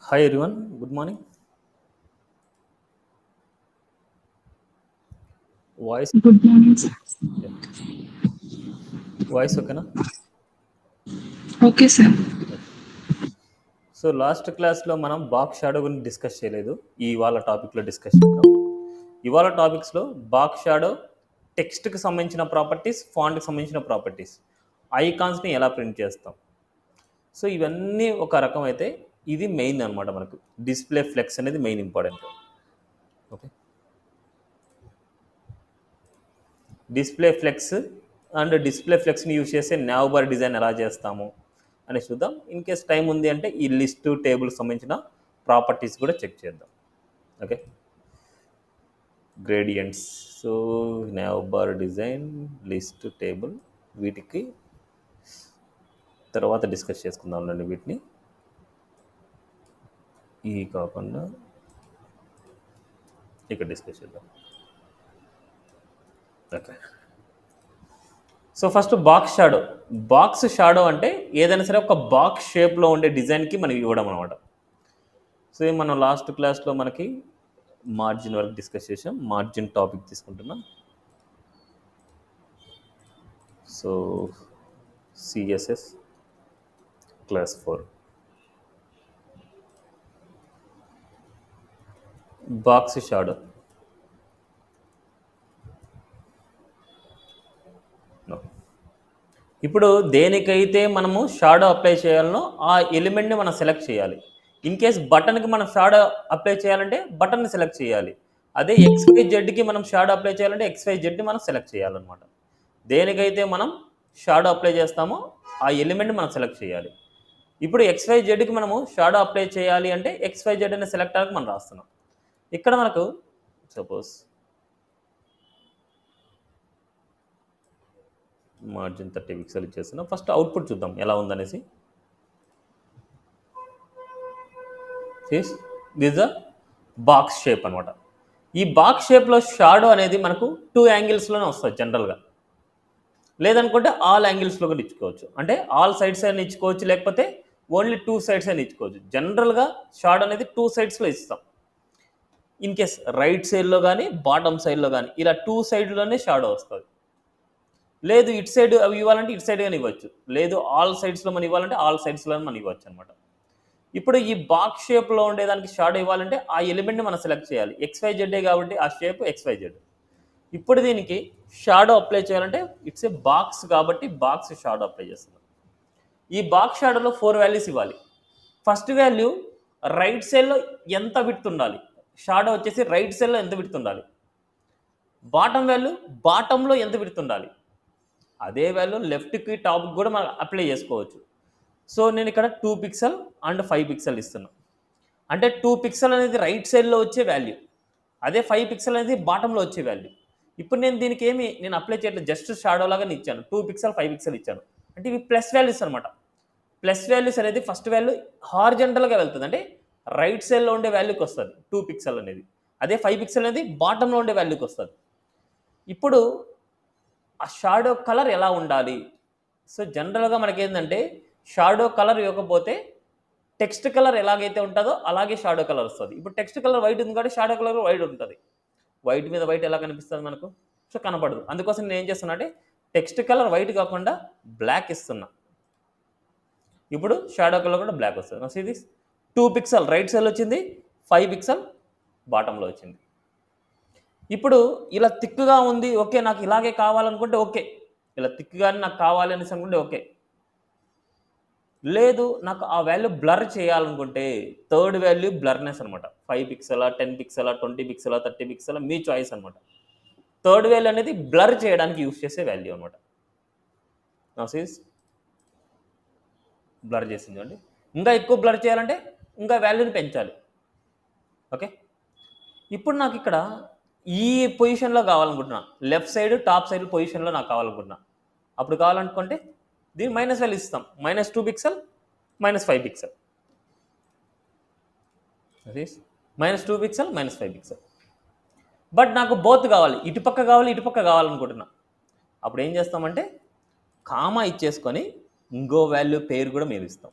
Hi everyone, good morning. Voice, Good morning, sir. yeah. Voice okay na? Okay, sir. Okay. So last క్లాస్లో మనం box shadow గురించి discuss చేయలేదు. ఇవాళ టాపిక్లో discuss చేద్దాం. ఇవాళ టాపిక్స్లో బాక్స్ షాడో టెక్స్ట్కి సంబంధించిన ప్రాపర్టీస్, ఫాంట్కి సంబంధించిన ప్రాపర్టీస్, ఐకాన్స్ని ఎలా ప్రింట్ చేస్తాం. సో ఇవన్నీ ఒక రకం అయితే ఇది మెయిన్ అనమాట. మనకు డిస్ప్లే ఫ్లెక్స్ అనేది main important. Okay, display flex and display ఫ్లెక్స్ని యూజ్ చేసే నావ్ బార్ డిజైన్ ఎలా చేస్తాము అని చూద్దాం. ఇన్ కేస్ టైం ఉంది అంటే ఈ లిస్టు టేబుల్ సంబంధించిన ప్రాపర్టీస్ కూడా చెక్ చేద్దాం. Okay, gradients, so now bar design, list table, వీటికి తర్వాత డిస్కస్ చేసుకుందాం అండి. వీటిని ఈ కాకుండా ఇక్కడ డిస్కస్ చేద్దాం. Okay, so first box shadow. Box shadow అంటే ఏదైనా సరే ఒక బాక్స్ షేప్లో ఉండే డిజైన్కి మనం ఇవ్వడం అనమాట. సో మనం లాస్ట్ క్లాస్లో మనకి మార్జిన్ వరకు డిస్కస్ చేసాం. మార్జిన్ టాపిక్ తీసుకుంటున్నాం. So CSS class 4 box shadow. ఇప్పుడు దేనికైతే మనము షాడో అప్లై చేయాలనో ఆ ఎలిమెంట్ని మనం సెలెక్ట్ చేయాలి. ఇన్ కేస్ బటన్కి మనం షాడో అప్లై చేయాలంటే బటన్ని సెలెక్ట్ చేయాలి. అదే XYZకి మనం షాడో అప్లై చేయాలంటే XYZని మనం సెలెక్ట్ చేయాలన్నమాట. దేనికైతే మనం షాడో అప్లై చేస్తామో ఆ ఎలిమెంట్ని మనం సెలెక్ట్ చేయాలి. ఇప్పుడు XYZకి మనము షాడో అప్లై చేయాలి అంటే XYZ అనే సెలెక్టర్కి మనం రాస్తున్నాం. ఇక్కడ మనకు సపోజ్ మార్జిన్ 30 పిక్సెల్ ఇచ్చేస్తున్నాం. ఫస్ట్ అవుట్పుట్ చూద్దాం ఎలా ఉందనేసి. దిస్ ద బాక్స్ షేప్ అనమాట. ఈ బాక్స్ షేప్లో షాడో అనేది మనకు 2 యాంగిల్స్లోనే వస్తుంది జనరల్గా. లేదనుకుంటే ఆల్ యాంగిల్స్లో కూడా ఇచ్చుకోవచ్చు. అంటే ఆల్ సైడ్స్ అయినా ఇచ్చుకోవచ్చు, లేకపోతే ఓన్లీ 2 సైడ్స్ అయినా ఇచ్చుకోవచ్చు. జనరల్గా షాడో అనేది 2 సైడ్స్లో ఇస్తాం. ఇన్ కేస్ రైట్ సైడ్లో కానీ బాటమ్ సైడ్లో కానీ ఇలా 2 సైడ్లోనే షాడో వస్తుంది. లేదు ఇటు సైడ్ అవి ఇవ్వాలంటే ఇటు సైడ్ కానీ ఇవ్వచ్చు. లేదు ఆల్ సైడ్స్లో మనం ఇవ్వాలంటే ఆల్ సైడ్స్లో మనం ఇవ్వచ్చు అనమాట. ఇప్పుడు ఈ బాక్స్ షేప్లో ఉండేదానికి షాడో ఇవ్వాలంటే ఆ ఎలిమెంట్ని మనం సెలెక్ట్ చేయాలి. XYZ కాబట్టి ఆ షేప్ XYZ. ఇప్పుడు దీనికి షాడో అప్లై చేయాలంటే ఇట్స్ ఏ బాక్స్ కాబట్టి బాక్స్ షాడో అప్లై చేస్తున్నాం. ఈ బాక్స్ షాడోలో 4 వాల్యూస్ ఇవ్వాలి. ఫస్ట్ వాల్యూ రైట్ సైడ్లో ఎంత విడ్త్ ఉండాలి, షాడో వచ్చేసి రైట్ సైడ్లో ఎంత విడ్త్ ఉండాలి. బాటమ్ వాల్యూ బాటంలో ఎంత విడ్త్ ఉండాలి. అదే వాల్యూ లెఫ్ట్కి టాప్కి కూడా మనం అప్లై చేసుకోవచ్చు. సో నేను ఇక్కడ 2 పిక్సెల్ అండ్ 5 పిక్సెల్ ఇస్తున్నాను. అంటే 2 పిక్సెల్ అనేది రైట్ సైడ్లో వచ్చే వాల్యూ, అదే 5 పిక్సెల్ అనేది బాటంలో వచ్చే వాల్యూ. ఇప్పుడు నేను దీనికి నేను అప్లై చేయట్లేదు, జస్ట్ షాడో లాగా ఇచ్చాను. 2 పిక్సెల్ 5 పిక్సెల్ ఇచ్చాను. అంటే ఇవి ప్లస్ వాల్యూస్ అనమాట. ప్లస్ వాల్యూస్ అనేది ఫస్ట్ వాల్యూ హార్జెంటల్గా వెళ్తుంది, అంటే రైట్ సైడ్లో ఉండే వాల్యూకి వస్తుంది 2 పిక్సెల్ అనేది. అదే 5 పిక్సెల్ అనేది బాటంలో ఉండే వాల్యూకి వస్తుంది. ఇప్పుడు ఆ షాడో కలర్ ఎలా ఉండాలి. సో జనరల్గా మనకేంటంటే షాడో కలర్ ఇవ్వకపోతే టెక్స్ట్ కలర్ ఎలాగైతే ఉంటుందో అలాగే షాడో కలర్ వస్తుంది. ఇప్పుడు టెక్స్ట్ కలర్ వైట్ ఉంది కాబట్టి షాడో కలర్ వైట్ ఉంటుంది. వైట్ మీద వైట్ ఎలా కనిపిస్తుంది మనకు? సో కనపడదు. అందుకోసం నేను ఏం చేస్తున్నా అంటే టెక్స్ట్ కలర్ వైట్ కాకుండా బ్లాక్ ఇస్తున్నా. ఇప్పుడు షాడో కలర్ కూడా బ్లాక్ వస్తుంది. సో ఇది 2 పిక్సెల్ రైట్ సైడ్ వచ్చింది, 5 పిక్సెల్ బాటంలో వచ్చింది. ఇప్పుడు ఇలా థిక్గా ఉంది, ఓకే నాకు ఇలాగే కావాలనుకుంటే ఓకే, ఇలా థిక్గానే నాకు కావాలి అనేసి అనుకుంటే ఓకే. లేదు నాకు ఆ వాల్యూ బ్లర్ చేయాలనుకుంటే థర్డ్ వాల్యూ బ్లర్నెస్ అనమాట. 5 పిక్సెలా, 10 పిక్సెలా, 20 పిక్సెలా, 30 పిక్సెలా, మీ చాయిస్ అనమాట. థర్డ్ వాల్యూ అనేది బ్లర్ చేయడానికి యూస్ చేసే వాల్యూ అనమాట. సీస్ బ్లర్ చేసింది అండి. ఇంకా ఎక్కువ బ్లర్ చేయాలంటే ఇంకా వాల్యూని పెంచాలి. ఓకే, ఇప్పుడు నాకు ఇక్కడ ఈ పొజిషన్లో కావాలనుకుంటున్నా, లెఫ్ట్ సైడ్ టాప్ సైడ్ పొజిషన్లో నాకు కావాలనుకుంటున్నా. అప్పుడు కావాలనుకుంటే దీన్ని మైనస్ వాల్యూ ఇస్తాం. -2 pixel, -5 pixel. -2 pixel, -5 pixel. But నాకు బోత్ కావాలి, ఇటుపక్క కావాలి ఇటుపక్క కావాలనుకుంటున్నా. అప్పుడు ఏం చేస్తామంటే కామా ఇచ్చేసుకొని ఇంకో వాల్యూ పేరు కూడా మేము ఇస్తాం.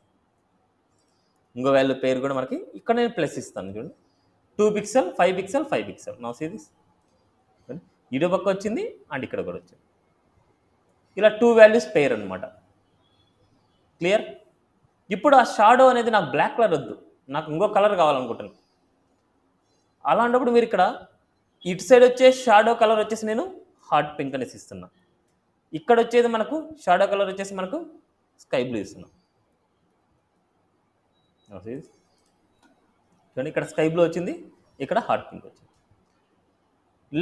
ఇంకో వాల్యూ పేరు కూడా మనకి ఇక్కడ నేను ప్లస్ ఇస్తాను చూడండి. 2 పిక్సెల్ 5 పిక్సెల్ 5 పిక్సెల్ నా సీ దిస్. ఇటు పక్క వచ్చింది అండ్ ఇక్కడ కూడా వచ్చింది. ఇలా 2 వాల్యూస్ పేర్ అనమాట. క్లియర్? ఇప్పుడు ఆ షాడో అనేది నాకు బ్లాక్ కలర్ వద్దు, నాకు ఇంకో కలర్ కావాలనుకుంటున్నాను. అలాంటప్పుడు మీరు ఇక్కడ ఇటు సైడ్ వచ్చే షాడో కలర్ వచ్చేసి నేను హాట్ పింక్ అనేసి ఇస్తున్నా. ఇక్కడ వచ్చేది మనకు షాడో కలర్ వచ్చేసి మనకు స్కై బ్లూ ఇస్తున్నాం. చూడండి ఇక్కడ స్కై బ్లూ వచ్చింది, ఇక్కడ హాట్ పింక్ వచ్చింది.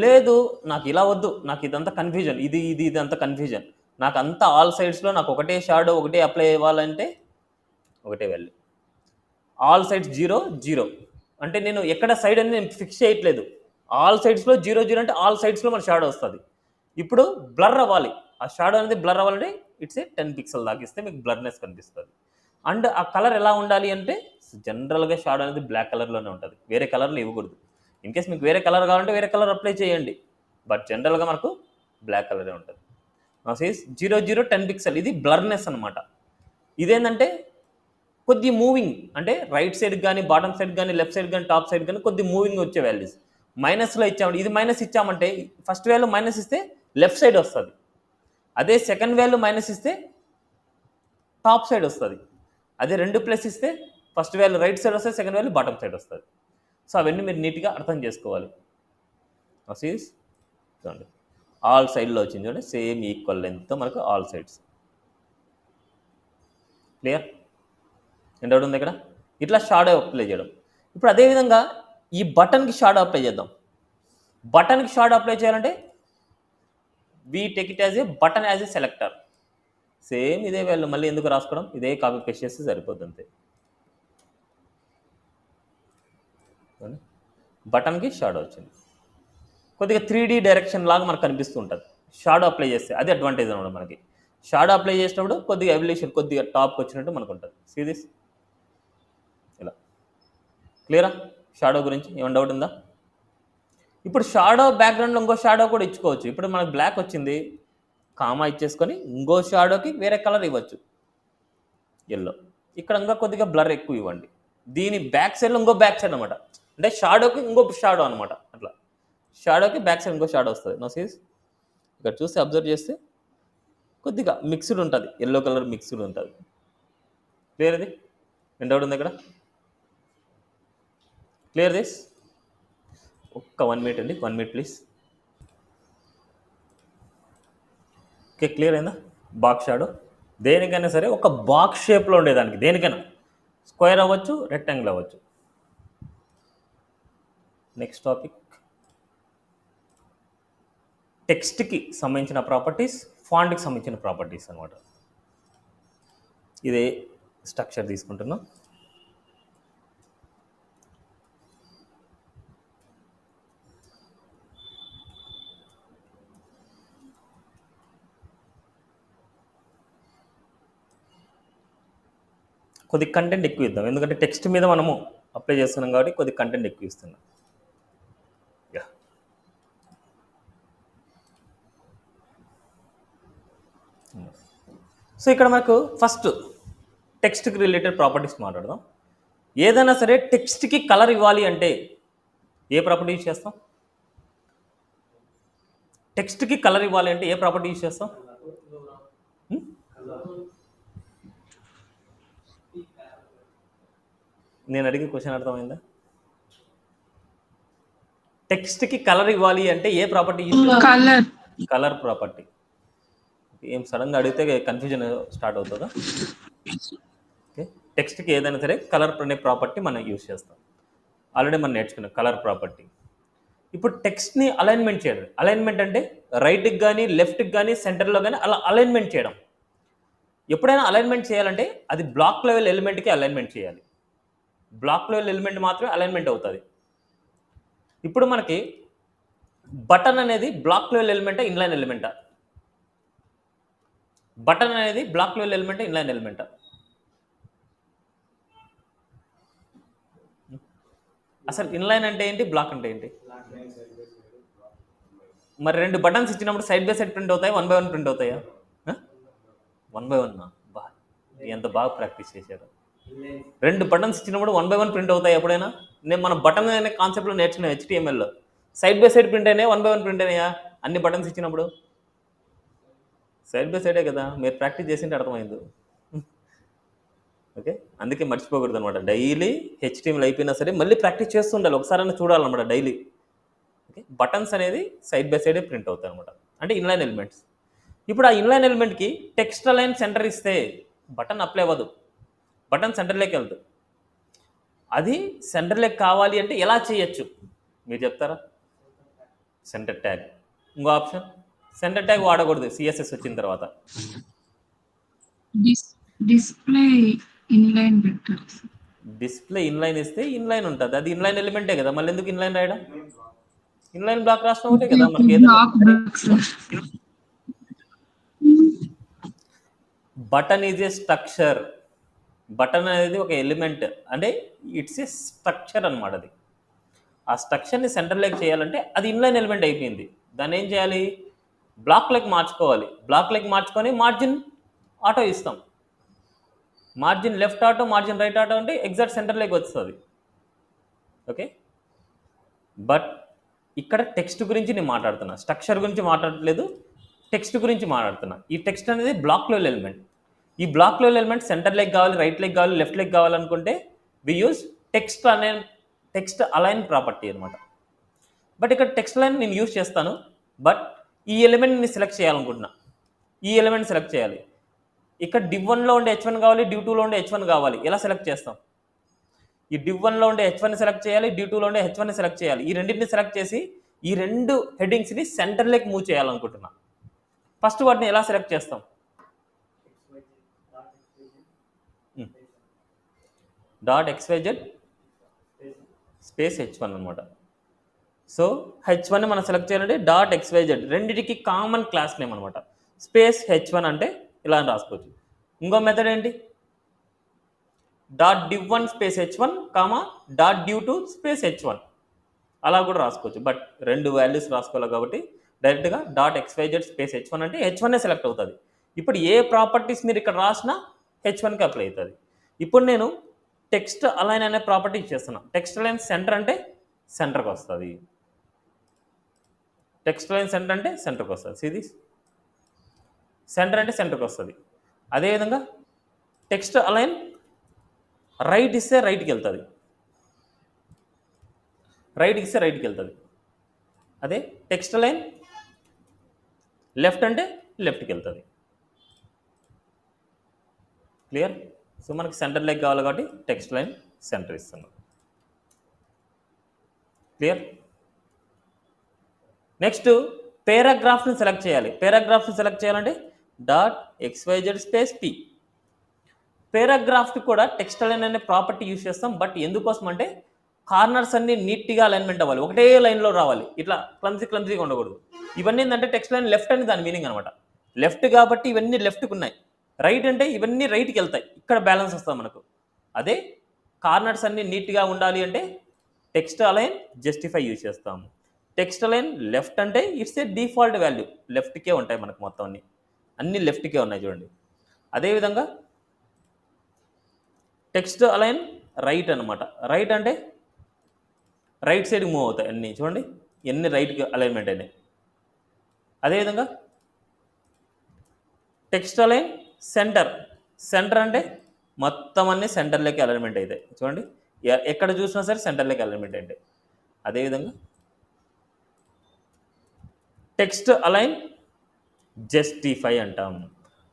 లేదు నాకు ఇలా వద్దు, నాకు ఇదంతా కన్ఫ్యూజన్, ఇదంతా కన్ఫ్యూజన్, నాకు అంతా ఆల్ సైడ్స్లో నాకు ఒకటే షాడో ఒకటే అప్లై ఇవ్వాలంటే ఒకటే వాల్యూ. ఆల్ సైడ్స్ 0 0 అంటే నేను ఎక్కడ సైడ్ అని నేను ఫిక్స్ చేయట్లేదు. ఆల్ సైడ్స్లో 0 0 అంటే ఆల్ సైడ్స్లో మన షాడో వస్తుంది. ఇప్పుడు బ్లర్ అవ్వాలి, ఆ షాడో అనేది బ్లర్ అవ్వాలంటే ఇట్స్ 10 పిక్సెల్ దాకా ఇస్తే మీకు బ్లర్నెస్ కనిపిస్తుంది. అండ్ ఆ కలర్ ఎలా ఉండాలి అంటే జనరల్గా షాడో అనేది బ్లాక్ కలర్లోనే ఉంటుంది, వేరే కలర్లో ఇవ్వకూడదు. ఇన్ కేస్ మీకు వేరే కలర్ కావాలంటే వేరే కలర్ అప్లై చేయండి, బట్ జనరల్గా మనకు బ్లాక్ కలరే ఉంటుంది. నా సైజ్ 0 0 10 పిక్సెల్, ఇది బ్లర్నెస్ అనమాట. ఇదేంటంటే కొద్ది మూవింగ్, అంటే రైట్ సైడ్ కానీ బాటమ్ సైడ్ కానీ లెఫ్ట్ సైడ్ కానీ టాప్ సైడ్ కానీ కొద్ది మూవింగ్ వచ్చే వాల్యూస్. మైనస్లో ఇచ్చామంటే ఇది మైనస్ ఇచ్చామంటే ఫస్ట్ వాల్యూ మైనస్ ఇస్తే లెఫ్ట్ సైడ్ వస్తుంది, అదే సెకండ్ వాల్యూ మైనస్ ఇస్తే టాప్ సైడ్ వస్తుంది, అదే 2 ప్లస్ ఇస్తే ఫస్ట్ వాల్యూ రైట్ సైడ్ వస్తుంది, సెకండ్ వాల్యూ బాటమ్ సైడ్ వస్తుంది. సో అవన్నీ మీరు నీట్గా అర్థం చేసుకోవాలి. సీస్ చూడండి ఆల్ సైడ్లో వచ్చింది, చూడండి సేమ్ ఈక్వల్ లెంత్తో మనకు ఆల్ సైడ్స్. క్లియర్? ఎంత ఉంది ఇక్కడ? ఇట్లా షాడో అప్లై చేయడం. ఇప్పుడు అదేవిధంగా ఈ బటన్కి షాడో అప్లై చేద్దాం. బటన్కి షాడో అప్లై చేయాలంటే we take it as a button as a selector. Same ఇదే వాల్యూ మళ్ళీ ఎందుకు రాసుకోవడం, ఇదే కాపీ పేస్ట్ చేస్తే సరిపోతుంది అంతే. బటన్కి షాడో వచ్చింది, కొద్దిగా 3D డైరెక్షన్ లాగా మనకు కనిపిస్తూ ఉంటుంది షాడో అప్లై చేస్తే. అది అడ్వాంటేజ్ అనమాట మనకి. షాడో అప్లై చేసినప్పుడు కొద్దిగా ఎవల్యూషన్ కొద్దిగా టాప్కి వచ్చినట్టు మనకు ఉంటుంది. సీ దిస్ ఇలా. క్లియరా? షాడో గురించి ఏమైనా డౌట్ ఉందా? ఇప్పుడు షాడో బ్యాక్గ్రౌండ్లో ఇంకో షాడో కూడా ఇచ్చుకోవచ్చు. ఇప్పుడు మనకు బ్లాక్ వచ్చింది, కామా ఇచ్చేసుకొని ఇంకో షాడోకి వేరే కలర్ ఇవ్వచ్చు, ఎల్లో. ఇక్కడ ఇంకా కొద్దిగా బ్లర్ ఎక్కువ ఇవ్వండి. దీని బ్యాక్ సైడ్లో ఇంకో బ్యాక్ సైడ్ అనమాట, అంటే షాడోకి ఇంకో షాడో అనమాట. అట్లా షాడోకి బ్యాక్ సైడ్ ఇంకో షాడో వస్తుంది. నో సీస్ ఇక్కడ చూస్తే అబ్జర్వ్ చేస్తే కొద్దిగా మిక్స్డ్ ఉంటుంది, ఎల్లో కలర్ మిక్స్డ్ ఉంటుంది. క్లియర్? ఇది ఎంత డౌట్ ఉంది ఇక్కడ? Clear this? ఒక్క 1 మినిట్ అండి, 1 మినిట్ ప్లీజ్. ఓకే క్లియర్ అయిందా? బాక్స్ షాడో దేనికైనా సరే ఒక బాక్స్ షేప్లో ఉండేదానికి, దేనికైనా స్క్వేర్ అవ్వచ్చు, రెక్టాంగిల్ అవ్వచ్చు. నెక్స్ట్ టాపిక్ టెక్స్ట్కి సంబంధించిన ప్రాపర్టీస్, ఫాంట్కి సంబంధించిన ప్రాపర్టీస్ అనమాట. ఇదే స్ట్రక్చర్ తీసుకుంటున్నాం. కొద్ది కంటెంట్ ఎక్కువ ఇద్దాం, ఎందుకంటే టెక్స్ట్ మీద మనము అప్లై చేస్తున్నాం కాబట్టి కొద్ది కంటెంట్ ఎక్కువ ఇస్తున్నాం. సో ఇక్కడ మనకు ఫస్ట్ టెక్స్ట్కి రిలేటెడ్ ప్రాపర్టీస్ మాట్లాడదాం. ఏదైనా సరే టెక్స్ట్కి కలర్ ఇవ్వాలి అంటే ఏ ప్రాపర్టీ యూజ్ చేస్తాం? టెక్స్ట్కి కలర్ ఇవ్వాలి అంటే ఏ ప్రాపర్టీ యూజ్ చేస్తాం? నేను అడిగే క్వశ్చన్ అర్థమైందా? టెక్స్ట్కి కలర్ ఇవ్వాలి అంటే ఏ ప్రాపర్టీ యూజ్ చేస్తాం? Colour property. ఏం సడన్గా అడిగితే కన్ఫ్యూజన్ స్టార్ట్ అవుతుందా? ఓకే, టెక్స్ట్కి ఏదైనా సరే కలర్ అనే ప్రాపర్టీ మనం యూజ్ చేస్తాం. ఆల్రెడీ మనం నేర్చుకున్నాం కలర్ ప్రాపర్టీ. ఇప్పుడు టెక్స్ట్ని అలైన్మెంట్ చేయడం. అలైన్మెంట్ అంటే రైట్కి కానీ లెఫ్ట్కి కానీ సెంటర్లో కానీ అలా అలైన్మెంట్ చేయడం. ఎప్పుడైనా అలైన్మెంట్ చేయాలంటే అది బ్లాక్ లెవెల్ ఎలిమెంట్కి అలైన్మెంట్ చేయాలి. బ్లాక్ లెవెల్ ఎలిమెంట్ మాత్రమే అలైన్మెంట్ అవుతుంది. ఇప్పుడు మనకి బటన్ అనేది బ్లాక్ లెవెల్ ఎలిమెంటా ఇన్లైన్ ఎలిమెంటా? బటన్ అనేది బ్లాక్ లెవెల్ ఎలిమెంటా ఇన్లైన్ ఎలిమెంటా? అసలు ఇన్లైన్ అంటే ఏంటి, బ్లాక్ అంటే ఏంటి? మరి 2 బటన్స్ ఇచ్చినప్పుడు సైడ్ బై సైడ్ ప్రింట్ అవుతాయి, 1 by 1 ప్రింట్ అవుతాయా? 1 by 1 బా ఎంత బాగా ప్రాక్టీస్ చేశారు. రెండు బటన్స్ ఇచ్చినప్పుడు 1 by 1 ప్రింట్ అవుతాయి ఎప్పుడైనా? మన బటన్ అనే కాన్సెప్ట్లో నేర్చుకున్నాం HTML లో. సైడ్ బై సైడ్ ప్రింట్ అయినాయా 1 by 1 ప్రింట్ అయినాయా అన్ని బటన్స్ ఇచ్చినప్పుడు? సైడ్ బై సైడే కదా, మీరు ప్రాక్టీస్ చేసింటే అర్థమైంది. ఓకే, అందుకే మర్చిపోకూడదు అనమాట. డైలీ HTML అయిపోయినా సరే మళ్ళీ ప్రాక్టీస్ చేస్తూ ఉండాలి, ఒకసారైనా చూడాలన్నమాట డైలీ. ఓకే, బటన్స్ అనేది సైడ్ బై సైడే ప్రింట్ అవుతాయి అనమాట, అంటే ఇన్లైన్ ఎలిమెంట్స్. ఇప్పుడు ఆ ఇన్లైన్ ఎలిమెంట్కి టెక్స్ట్ అలైన్ సెంటర్ ఇస్తే బటన్ అప్లై అవ్వదు, బటన్ సెంటర్లోకి వెళ్తుంది. అది సెంటర్లోకి కావాలి అంటే ఎలా చేయొచ్చు మీరు చెప్తారా? Centre tag. ఇంకో ఆప్షన్, సెంటర్ ట్యాగ్ వాడకూడదు CSS వచ్చిన తర్వాత. డిస్ప్లే ఇన్లైన్ పెట్టారు. డిస్ప్లే ఇన్లైన్ ఇస్తే ఇన్లైన్ ఉంటుంది, అది ఇన్లైన్ ఎలిమెంటే కదా, మళ్ళీ ఎందుకు ఇన్లైన్ రాయడం? ఇన్లైన్ బ్లాక్ రాసిన ఒకటే కదా మనకి ఏదైనా. Button is a structure. Button అనేది ఒక ఎలిమెంట్, అంటే ఇట్స్ ఏ స్ట్రక్చర్ అనమాట. అది ఆ స్ట్రక్చర్ని సెంటర్లోకి చేయాలంటే అది ఇన్లైన్ ఎలిమెంట్ అయిపోయింది. దాన్ని ఏం చేయాలి? బ్లాక్లోకి మార్చుకోవాలి. బ్లాక్లోకి మార్చుకొని మార్జిన్ ఆటో ఇస్తాం. Margin left auto, margin right auto అంటే ఎగ్జాక్ట్ సెంటర్లోకి వస్తుంది. ఓకే, బట్ ఇక్కడ టెక్స్ట్ గురించి నేను మాట్లాడుతున్నా, స్ట్రక్చర్ గురించి మాట్లాడట్లేదు, టెక్స్ట్ గురించి మాట్లాడుతున్నా. ఈ టెక్స్ట్ అనేది బ్లాక్లో ఎలిమెంట్. ఈ బ్లాక్లో ఎలిమెంట్ సెంటర్ లెగ్ కావాలి, రైట్ లెగ్ కావాలి, లెఫ్ట్ లెగ్ కావాలనుకుంటే we use text align property అనమాట. బట్ ఇక్కడ టెక్స్ట్ లైన్ నేను యూజ్ చేస్తాను, బట్ ఈ ఎలిమెంట్ని సెలెక్ట్ చేయాలనుకుంటున్నా. ఈ ఎలిమెంట్ సెలెక్ట్ చేయాలి. ఇక్కడ div1లో ఉండే H1 కావాలి, div2లో ఉండే H1 కావాలి. ఎలా సెలెక్ట్ చేస్తాం? ఈ div1లో ఉండే H1ని సెలెక్ట్ చేయాలి, div2లో ఉండే H1ని సెలెక్ట్ చేయాలి. ఈ రెండింటిని సెలెక్ట్ చేసి ఈ రెండు హెడ్డింగ్స్ని సెంటర్లోకి మూవ్ చేయాలనుకుంటున్నా. ఫస్ట్ వాటిని ఎలా సెలెక్ట్ చేస్తాం? .xyz స్పేస్ H1 అనమాట. సో H1ని మనం సెలెక్ట్ చేయాలంటే .xyz, రెండింటికి కామన్ క్లాస్ నేమ్ అనమాట. స్పేస్ H1 అంటే ఇలా రాసుకోవచ్చు. ఇంకో మెథడ్ ఏంటి? .div1 space H1 .div2 space H1 అలా కూడా రాసుకోవచ్చు. బట్ రెండు వాల్యూస్ రాసుకోవాలి కాబట్టి డైరెక్ట్గా .xyz స్పేస్ H1 అంటే H1నే సెలెక్ట్ అవుతుంది. ఇప్పుడు ఏ ప్రాపర్టీస్ మీరు ఇక్కడ రాసినా H1కి అప్లై అవుతుంది. ఇప్పుడు నేను టెక్స్ట్ అలైన్ అనే ప్రాపర్టీ ఇచ్చేస్తున్నా. టెక్స్ట్ అలైన్ సెంటర్ అంటే సెంటర్కి వస్తుంది. టెక్స్ట్ అలైన్ సెంటర్ అంటే సెంటర్కి వస్తుంది. ఇది సెంటర్ అంటే సెంటర్కి వస్తుంది. అదేవిధంగా టెక్స్ట్ అలైన్ రైట్ ఇస్తే రైట్కి వెళ్తుంది, రైట్ ఇస్తే రైట్కి వెళ్తుంది. అదే టెక్స్ట్ లైన్ లెఫ్ట్ అంటే లెఫ్ట్కి వెళ్తుంది. క్లియర్? సో మనకి సెంటర్ లెగ్ కావాలి కాబట్టి టెక్స్ట్ లైన్ సెంటర్ ఇస్తున్నాం. క్లియర్? నెక్స్ట్ పారాగ్రాఫ్ని సెలెక్ట్ చేయాలి. పారాగ్రాఫ్ని సెలెక్ట్ చేయాలంటే .xyz స్పేస్ p. పారాగ్రాఫ్కి కూడా టెక్స్ట్ అలైన్ అనే ప్రాపర్టీ యూజ్ చేస్తాం. బట్ ఎందుకోసం అంటే కార్నర్స్ అన్ని నీట్గా అలైన్మెంట్ అవ్వాలి, ఒకటే లైన్లో రావాలి, ఇట్లా క్లమ్జీగా ఉండకూడదు. ఇవన్నీ ఏంటంటే టెక్స్ట్ లైన్ లెఫ్ట్ అని దాని మీనింగ్ అనమాట. లెఫ్ట్ కాబట్టి ఇవన్నీ లెఫ్ట్కి ఉన్నాయి, రైట్ అంటే ఇవన్నీ రైట్కి వెళ్తాయి, ఇక్కడ బ్యాలెన్స్ వస్తుంది మనకు. అదే కార్నర్స్ అన్ని నీట్గా ఉండాలి అంటే టెక్స్ట్ అలైన్ జస్టిఫై యూజ్ చేస్తాము. టెక్స్ట్ అలైన్ లెఫ్ట్ అంటే ఇట్స్ ఏ డిఫాల్ట్ వాల్యూ, లెఫ్ట్కే ఉంటాయి మనకు, మొత్తం అన్ని లెఫ్ట్కే ఉన్నాయి చూడండి. అదేవిధంగా టెక్స్ట్ అలైన్ రైట్ అనమాట. రైట్ అంటే రైట్ సైడ్కి మూవ్ అవుతాయి అన్నీ, చూడండి ఎన్ని రైట్కి అలైన్మెంట్ అయినాయి. అదేవిధంగా టెక్స్ట్ అలైన్ సెంటర్. సెంటర్ అంటే మొత్తం అన్ని సెంటర్లోకి అలైన్మెంట్ అవుతాయి, చూడండి ఎక్కడ చూసినా సరే సెంటర్లోకి అలైన్మెంట్ అవుతాయి. అదేవిధంగా టెక్స్ట్ అలైన్ జస్టిఫై అంటాం.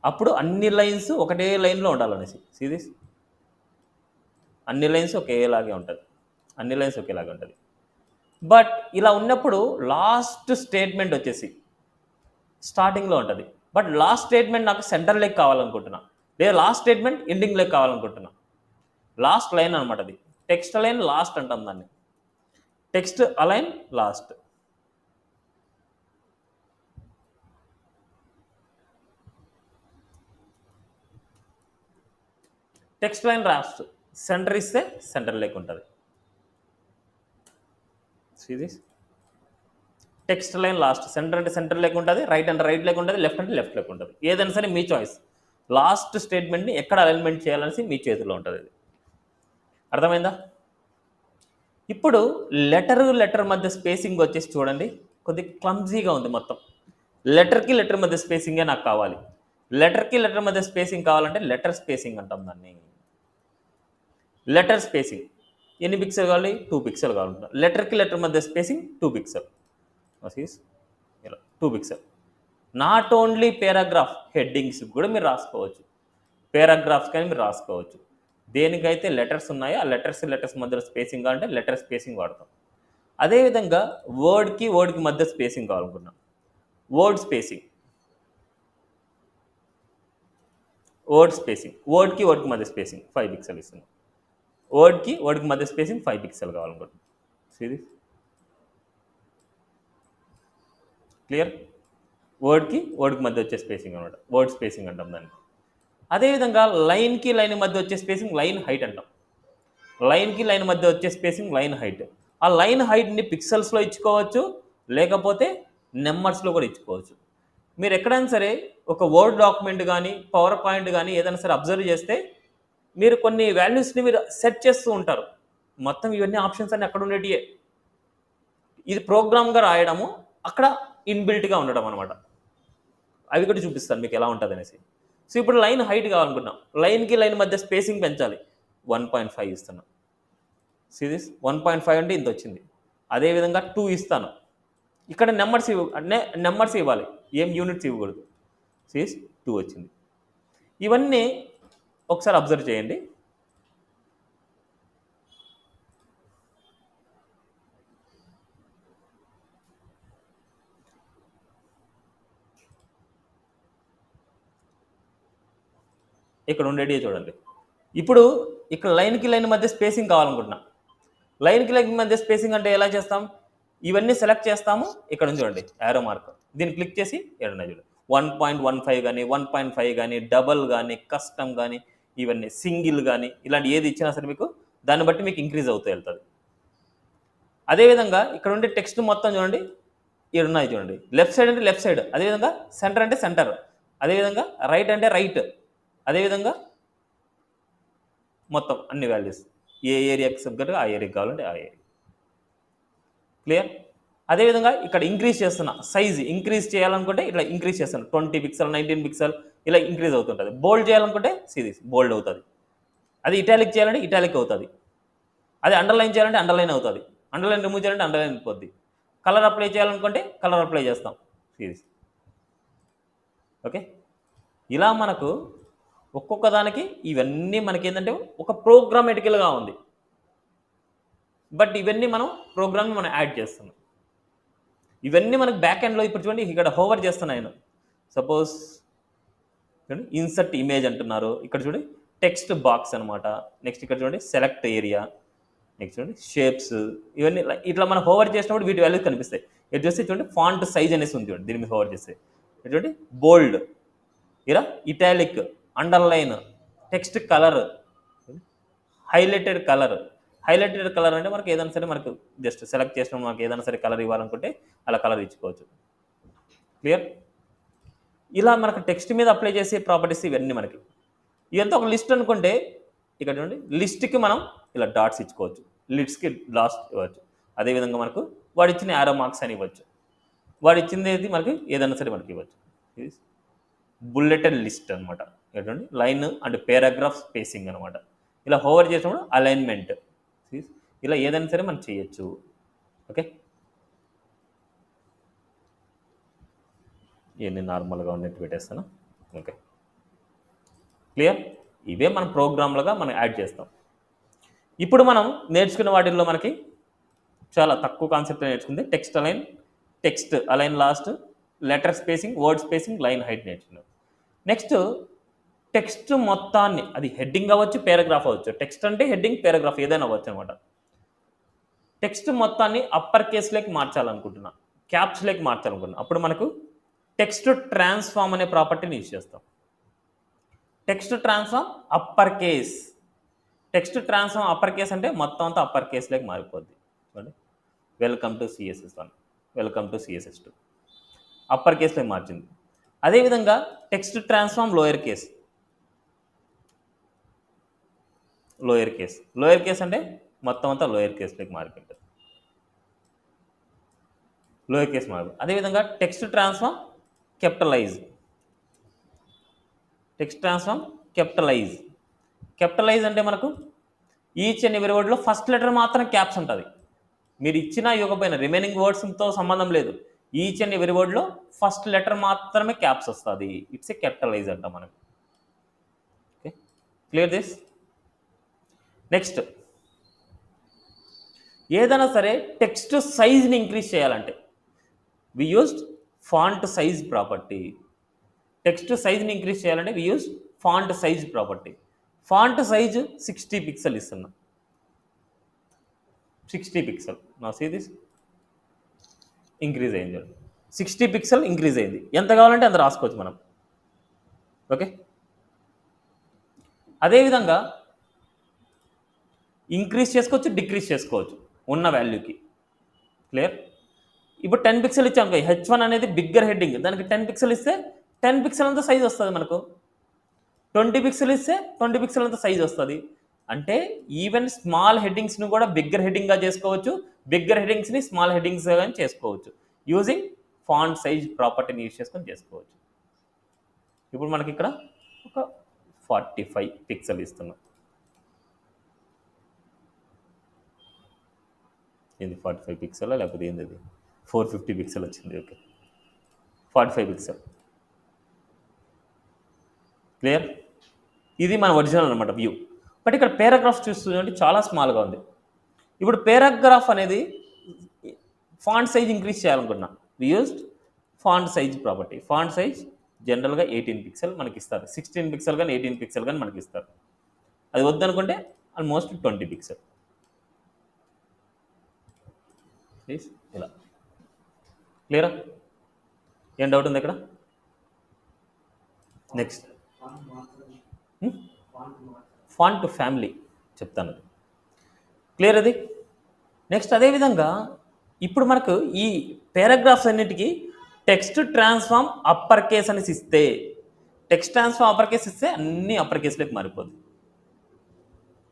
అప్పుడు అన్ని లైన్స్ ఒకటే లైన్లో ఉండాలనేసి. సీరియస్, అన్ని లైన్స్ ఒకేలాగే ఉంటుంది, అన్ని లైన్స్ ఒకేలాగే ఉంటుంది. బట్ ఇలా ఉన్నప్పుడు లాస్ట్ స్టేట్మెంట్ వచ్చేసి స్టార్టింగ్లో ఉంటుంది. బట్ లాస్ట్ స్టేట్మెంట్ నాకు సెంటర్ లెగ్ కావాలనుకుంటున్నా, లేదా లాస్ట్ స్టేట్మెంట్ ఎండింగ్ లెగ్ కావాలనుకుంటున్నా. లాస్ట్ లైన్ అనమాట అది. టెక్స్ట్ అలైన్ లాస్ట్ అంటాం దాన్ని, text align last. Text line last, centre ఇస్తే సెంటర్ లెగ్ ఉంటుంది. టెక్స్ట్ లైన్ లాస్ట్, సెంటర్ అంటే సెంటర్ లెగ్ ఉంటుంది, రైట్ అంటే రైట్ లెగ్ ఉంటుంది, లెఫ్ట్ అంటే లెఫ్ట్ లెగ్ ఉంటుంది. ఏదైనా సరే మీ చాయిస్. లాస్ట్ స్టేట్మెంట్ని ఎక్కడ అలైన్మెంట్ చేయాలనేసి మీ చేతిలో ఉంటుంది అది. అర్థమైందా? ఇప్పుడు లెటర్ మధ్య స్పేసింగ్ వచ్చేసి చూడండి, కొద్దిగా క్లమ్జీగా ఉంది మొత్తం. లెటర్కి లెటర్ మధ్య స్పేసింగే నాకు కావాలి. లెటర్కి లెటర్ మధ్య స్పేసింగ్ కావాలంటే లెటర్ స్పేసింగ్ అంటాం దాన్ని. లెటర్ స్పేసింగ్ ఎన్ని పిక్సెల్ కావాలి? 2 పిక్సెల్ కావాలంట. లెటర్కి లెటర్ మధ్య స్పేసింగ్ 2 పిక్సెల్. ఇలా 2 pixel. Not only paragraph, headings కూడా మీరు రాసుకోవచ్చు. పారాగ్రాఫ్స్ కానీ మీరు రాసుకోవచ్చు. దేనికైతే లెటర్స్ ఉన్నాయో ఆ లెటర్స్ మధ్యలో స్పేసింగ్ కావాలంటే లెటర్ స్పేసింగ్ వాడతాం. అదేవిధంగా వర్డ్కి మధ్య స్పేసింగ్ కావాలనుకున్నాం. వర్డ్ స్పేసింగ్, వర్డ్కి మధ్య స్పేసింగ్ 5 పిక్సెల్ ఇస్తున్నాం. వర్డ్కి మధ్య స్పేసింగ్ 5 పిక్సెల్ కావాలనుకుంటున్నాం. Series clear? వర్డ్కి మధ్య వచ్చే స్పేసింగ్ అనమాట, వర్డ్ స్పేసింగ్ అంటాం దాన్ని. అదేవిధంగా లైన్కి లైన్ మధ్య వచ్చే స్పేసింగ్ లైన్ హైట్ అంటాం. లైన్కి లైన్ మధ్య వచ్చే స్పేసింగ్ లైన్ హైట్. ఆ లైన్ హైట్ని పిక్సెల్స్లో ఇచ్చుకోవచ్చు, లేకపోతే నెంబర్స్లో కూడా ఇచ్చుకోవచ్చు. మీరు ఎక్కడైనా సరే ఒక వర్డ్ డాక్యుమెంట్ కానీ పవర్ పాయింట్ కానీ ఏదైనా సరే అబ్జర్వ్ చేస్తే మీరు కొన్ని వాల్యూస్ని మీరు సెట్ చేస్తూ ఉంటారు. మొత్తం ఇవన్నీ ఆప్షన్స్ అన్నీ అక్కడ ఉండేటివే. ఇది ప్రోగ్రామ్గా రాయడము, అక్కడ ఇన్బిల్ట్గా ఉండడం అనమాట. అవి కూడా చూపిస్తాను మీకు ఎలా ఉంటుంది అనేసి. సో ఇప్పుడు లైన్ హైట్ కావాలనుకున్నాం. లైన్కి లైన్ మధ్య స్పేసింగ్ పెంచాలి. 1.5 ఇస్తున్నాం. సిరీస్ 1.5 అంటే ఇంత వచ్చింది. అదేవిధంగా 2 ఇస్తాను. ఇక్కడ నెంబర్స్ ఇవ్వాలి, ఏం యూనిట్స్ ఇవ్వకూడదు. సిరీస్ 2 వచ్చింది. ఇవన్నీ ఒకసారి అబ్జర్వ్ చేయండి. ఇక్కడ ఉండేటివి చూడండి. ఇప్పుడు ఇక్కడ లైన్కి లైన్ మధ్య స్పేసింగ్ కావాలనుకుంటున్నాం. లైన్కి లైన్ మధ్య స్పేసింగ్ అంటే ఎలా చేస్తాం? ఇవన్నీ సెలెక్ట్ చేస్తాము. ఇక్కడ ఉంది చూడండి యారో మార్క్, దీన్ని క్లిక్ చేసి ఏడున్నాయి చూడండి 1.15 కానీ 1.5 కానీ డబల్ కానీ కస్టమ్ కానీ ఇవన్నీ సింగిల్ కానీ ఇలాంటి ఏది ఇచ్చినా సరే మీకు దాన్ని బట్టి మీకు ఇంక్రీజ్ అవుతూ వెళ్తుంది. అదేవిధంగా ఇక్కడ ఉండే టెక్స్ట్ మొత్తం చూడండి, ఏడున్నాయి చూడండి. లెఫ్ట్ సైడ్ అంటే లెఫ్ట్ సైడ్, అదేవిధంగా సెంటర్ అంటే సెంటర్, అదేవిధంగా రైట్ అంటే రైట్, అదేవిధంగా మొత్తం అన్ని వాల్యూస్ ఏ ఏరియాకి తగ్గట్టుగా ఆ ఏరియాకి కావాలంటే ఆ ఏరియా. క్లియర్? అదేవిధంగా ఇక్కడ ఇంక్రీజ్ చేస్తున్నా, సైజ్ ఇంక్రీజ్ చేయాలనుకుంటే ఇట్లా ఇంక్రీజ్ చేస్తాను. 20 పిక్సెల్ 19 పిక్సెల్ ఇలా ఇంక్రీజ్ అవుతుంటుంది. బోల్డ్ చేయాలనుకుంటే సిరీస్ బోల్డ్ అవుతుంది. అది ఇటాలిక్ చేయాలంటే ఇటాలిక్ అవుతుంది. అది అండర్లైన్ చేయాలంటే అండర్లైన్ అవుతుంది. అండర్లైన్ రిమూవ్ చేయాలంటే అండర్లైన్ అయిపోద్ది. కలర్ అప్లై చేయాలనుకుంటే కలర్ అప్లై చేస్తాం సిరీస్. ఓకే, ఇలా మనకు ఒక్కొక్క దానికి ఇవన్నీ మనకి ఏంటంటే ఒక ప్రోగ్రామేటికల్గా ఉంది. బట్ ఇవన్నీ మనం ప్రోగ్రామ్ని మనం యాడ్ చేస్తున్నాం. ఇవన్నీ మనకు బ్యాక్ ఎండ్లో ఇప్పుడు చూడండి ఇక్కడ హోవర్ చేస్తున్నాను. సపోజ్ చూడండి ఇన్సర్ట్ ఇమేజ్ అంటున్నారు, ఇక్కడ చూడండి టెక్స్ట్ బాక్స్ అనమాట. నెక్స్ట్ ఇక్కడ చూడండి సెలెక్ట్ ఏరియా, నెక్స్ట్ చూడండి షేప్స్, ఇవన్నీ ఇట్లా మనం హోవర్ చేసినప్పుడు వీటి వాల్యూస్ కనిపిస్తాయి. ఇది చూస్తే చూడండి ఫాంట్ సైజ్ అనేసి ఉంది చూడండి, దీని మీద హోవర్ చేస్తే చూడండి బోల్డ్, ఇలా italic, underline, text colour, highlighted colour. Highlighted colour అంటే మనకి ఏదైనా సరే మనకు జస్ట్ సెలెక్ట్ చేసిన మనకి ఏదైనా సరే కలర్ ఇవ్వాలనుకుంటే అలా కలర్ ఇచ్చుకోవచ్చు. క్లియర్? ఇలా మనకు టెక్స్ట్ మీద అప్లై చేసే ప్రాపర్టీస్ ఇవన్నీ మనకి. ఇదంతా ఒక లిస్ట్ అనుకుంటే ఇక్కడ చూడండి లిస్ట్కి మనం ఇలా డాట్స్ ఇచ్చుకోవచ్చు, లిస్ట్కి లాస్ట్ ఇవ్వచ్చు. అదేవిధంగా మనకు వాడు ఇచ్చిన యారో మార్క్స్ అని ఇవ్వచ్చు. వాడు ఇచ్చింది ఏది మనకి ఏదైనా సరే మనకి ఇవ్వచ్చు. బుల్లెటెడ్ లిస్ట్ అనమాట. చూడండి లైన్ అండ్ పారాగ్రాఫ్ స్పేసింగ్ అనమాట. ఇలా హోవర్ చేసినప్పుడు అలైన్మెంట్, ఇలా ఏదైనా సరే మనం చేయొచ్చు. ఓకే, ఇవన్నీ నార్మల్గా ఉన్నట్టు పెట్టేస్తాను. Okay, clear? ఇవే మనం ప్రోగ్రామ్లుగా మనం యాడ్ చేస్తాం. ఇప్పుడు మనం నేర్చుకున్న వాటిల్లో మనకి చాలా తక్కువ కాన్సెప్ట్ నేర్చుకుంది. Text align last, letter spacing, word spacing, line height నేర్చుకున్నాం. నెక్స్ట్ టెక్స్ట్ మొత్తాన్ని, అది హెడ్డింగ్ అవ్వచ్చు, పారాగ్రాఫ్ అవ్వచ్చు. టెక్స్ట్ అంటే హెడ్డింగ్, పారాగ్రాఫ్ ఏదైనా అవ్వచ్చు అనమాట. టెక్స్ట్ మొత్తాన్ని అప్పర్ కేస్లోకి మార్చాలనుకుంటున్నా, క్యాప్స్లోకి మార్చాలనుకుంటున్నా. అప్పుడు మనకు టెక్స్ట్ ట్రాన్స్ఫార్మ్ అనే ప్రాపర్టీని యూజ్ చేస్తాం. Text transform upper case. Text transform upper case అంటే మొత్తం అంతా అప్పర్ కేస్లోకి మారిపోద్ది. చూడండి welcome to CSS1, welcome to CSS2 upper కేస్లోకి మార్చింది. అదేవిధంగా text transform lower case. Lower case అంటే మొత్తం అంతా లోయర్ కేస్లోకి మారిపోయింది. లోయర్ కేస్ మార్పు. అదేవిధంగా text transform capitalise. Text transform capitalise. Capitalise అంటే మనకు ఈచ్ అండ్ ఎవరి వర్డ్లో ఫస్ట్ లెటర్ మాత్రం క్యాప్స్ ఉంటుంది. మీరు ఇచ్చినా ఇవ్వకపోయినా రిమైనింగ్ వర్డ్స్తో సంబంధం లేదు. ఈచ్ అండ్ ఎవరి వర్డ్లో ఫస్ట్ లెటర్ మాత్రమే క్యాప్స్ వస్తుంది. ఇట్స్ ఏ కెప్టలైజ్ అంటాం మనం. Okay, clear this. నెక్స్ట్, ఏదైనా సరే టెక్స్ట్ సైజ్ని ఇంక్రీజ్ చేయాలంటే we used font size property. Text సైజ్ని ఇంక్రీజ్ చేయాలంటే we use font size property. Font size 60 pixel ఇస్తున్నా. 60 పిక్సెల్. నా సీ దిస్ ఇంక్రీజ్ అయింది. 60 పిక్సెల్ ఇంక్రీజ్ అయింది. ఎంత కావాలంటే అంత రాసుకోవచ్చు మనం. ఓకే, అదేవిధంగా ఇంక్రీజ్ చేసుకోవచ్చు, డిక్రీజ్ చేసుకోవచ్చు ఉన్న వాల్యూకి. క్లియర్. ఇప్పుడు 10 పిక్సెల్ ఇచ్చాం అనుకో, H1 అనేది బిగ్గర్ హెడ్డింగ్, దానికి 10 పిక్సెల్ ఇస్తే 10 పిక్సెల్ అంత సైజ్ వస్తుంది మనకు. 20 పిక్సెల్ ఇస్తే 20 పిక్సెల్ అంత సైజ్ వస్తుంది. అంటే ఈవెన్ స్మాల్ హెడ్డింగ్స్ని కూడా బిగ్గర్ హెడ్డింగ్గా చేసుకోవచ్చు, బిగ్గర్ హెడ్డింగ్స్ని స్మాల్ హెడ్డింగ్స్గా కానీ చేసుకోవచ్చు. యూజింగ్ ఫాంట్ సైజ్ ప్రాపర్టీని యూజ్ చేసుకొని చేసుకోవచ్చు. ఇప్పుడు మనకి ఇక్కడ ఒక 45 పిక్సెల్ ఇస్తున్నాం. ఏంది 45 పిక్సెల్ లేకపోతే ఏంది అది 450 పిక్సెల్ వచ్చింది. Okay, 45 pixel. క్లియర్. ఇది మన ఒరిజినల్ అనమాట వ్యూ. బట్ ఇక్కడ పేరాగ్రాఫ్స్ చూస్తుంటే చాలా స్మాల్గా ఉంది. ఇప్పుడు పేరాగ్రాఫ్ అనేది ఫాంట్ సైజ్ ఇంక్రీజ్ చేయాలనుకున్నా, we used font size property. Font size జనరల్గా 18 పిక్సెల్ మనకి ఇస్తారు. 16 పిక్సెల్ కానీ 18 పిక్సెల్ కానీ మనకి ఇస్తారు. అది వద్దనుకుంటే ఆల్మోస్ట్ 20 పిక్సెల్. ఇలా. క్లియరా? ఏం డౌట్ ఉంది ఇక్కడ? నెక్స్ట్, ఫాంట్ ఫ్యామిలీ చెప్తాను. క్లియర్ అది. నెక్స్ట్, అదేవిధంగా ఇప్పుడు మనకు ఈ పారాగ్రాఫ్స్ అన్నిటికీ టెక్స్ట్ ట్రాన్స్ఫార్మ్ అప్పర్ కేస్ అనేసి ఇస్తే, టెక్స్ట్ ట్రాన్స్ఫార్మ్ అప్పర్ కేస్ ఇస్తే అన్ని అప్పర్ కేసులోకి మారిపోతుంది.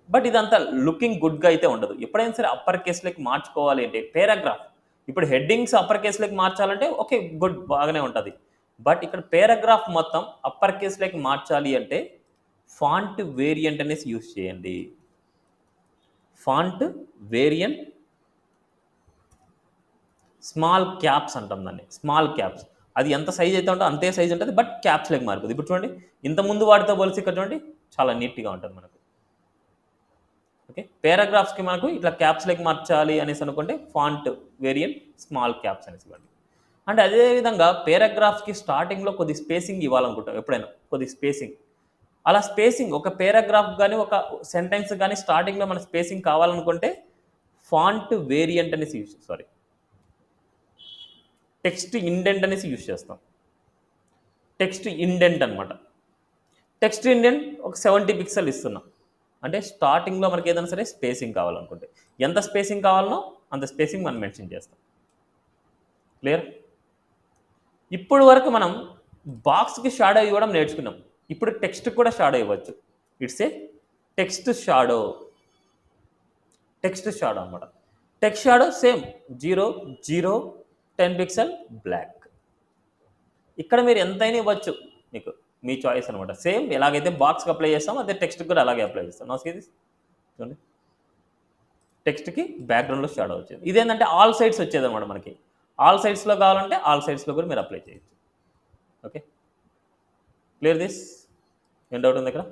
బట్ ఇదంతా లుకింగ్ గుడ్గా అయితే ఉండదు. ఎప్పుడైనా సరే అప్పర్ కేసులోకి మార్చుకోవాలి అంటే పారాగ్రాఫ్, ఇప్పుడు హెడ్డింగ్స్ అప్పర్ కేసులోకి మార్చాలంటే ఓకే గుడ్, బాగానే ఉంటుంది. బట్ ఇక్కడ పారాగ్రాఫ్ మొత్తం అప్పర్ కేసులోకి మార్చాలి అంటే ఫాంట్ వేరియంట్ అనేసి యూజ్ చేయండి. ఫాంట్ వేరియంట్ స్మాల్ క్యాప్స్ అంటాం దాన్ని. స్మాల్ క్యాప్స్ అది ఎంత సైజ్ అయితే ఉంటుందో అంతే సైజ్ ఉంటుంది, బట్ క్యాప్స్లోకి మారిపోతుంది. ఇప్పుడు చూడండి, ఇంతకుముందు వాటితో పోలిసి ఇక్కడ చూడండి చాలా నీట్గా ఉంటుంది మనకు. ఓకే, పారాగ్రాఫ్స్కి మనకు ఇట్లా క్యాప్స్లోకి మార్చాలి అనేసి అనుకుంటే ఫాంట్ వేరియంట్ స్మాల్ క్యాప్స్ అనేసి ఇవ్వండి. అంటే అదేవిధంగా పారాగ్రాఫ్స్కి స్టార్టింగ్లో కొద్ది స్పేసింగ్ ఇవ్వాలనుకుంటాం ఎప్పుడైనా, కొద్ది స్పేసింగ్. అలా స్పేసింగ్ ఒక పారాగ్రాఫ్ కానీ ఒక సెంటెన్స్ కానీ స్టార్టింగ్లో మన స్పేసింగ్ కావాలనుకుంటే ఫాంట్ వేరియంట్ అనేసి టెక్స్ట్ ఇండెంట్ అనేసి యూజ్ చేస్తాం. టెక్స్ట్ ఇండెంట్ అనమాట. టెక్స్ట్ ఇండెంట్ ఒక 70 పిక్సెల్ ఇస్తున్నాం. అంటే స్టార్టింగ్లో మనకి ఏదైనా సరే స్పేసింగ్ కావాలనుకుంటే ఎంత స్పేసింగ్ కావాలనో అంత స్పేసింగ్ మనం మెన్షన్ చేస్తాం. క్లియర్. ఇప్పుడు వరకు మనం బాక్స్కి షాడో ఇవ్వడం నేర్చుకున్నాం. ఇప్పుడు టెక్స్ట్ కూడా షాడో ఇవ్వచ్చు. It's a text shadow. Text shadow అనమాట. Text shadow same 0, 0, 10 pixel black. ఇక్కడ మీరు ఎంతైనా ఇవ్వచ్చు, మీకు మీ చాయిస్ అనమాట. సేమ్ ఎలాగైతే బాక్స్కి అప్లై చేస్తాం అదే టెక్స్ట్కి కూడా అలాగే అప్లై చేస్తాం. నా సీది చూడండి, టెక్స్ట్కి బ్యాక్గ్రౌండ్లో షాడో వచ్చేది. ఇదేంటంటే ఆల్ సైడ్స్ వచ్చేది అనమాట. మనకి ఆల్ సైడ్స్లో కావాలంటే ఆల్ సైడ్స్లో కూడా మీరు అప్లై చేయొచ్చు. Okay, clear this. ఏం డౌట్ ఉంది ఇక్కడ?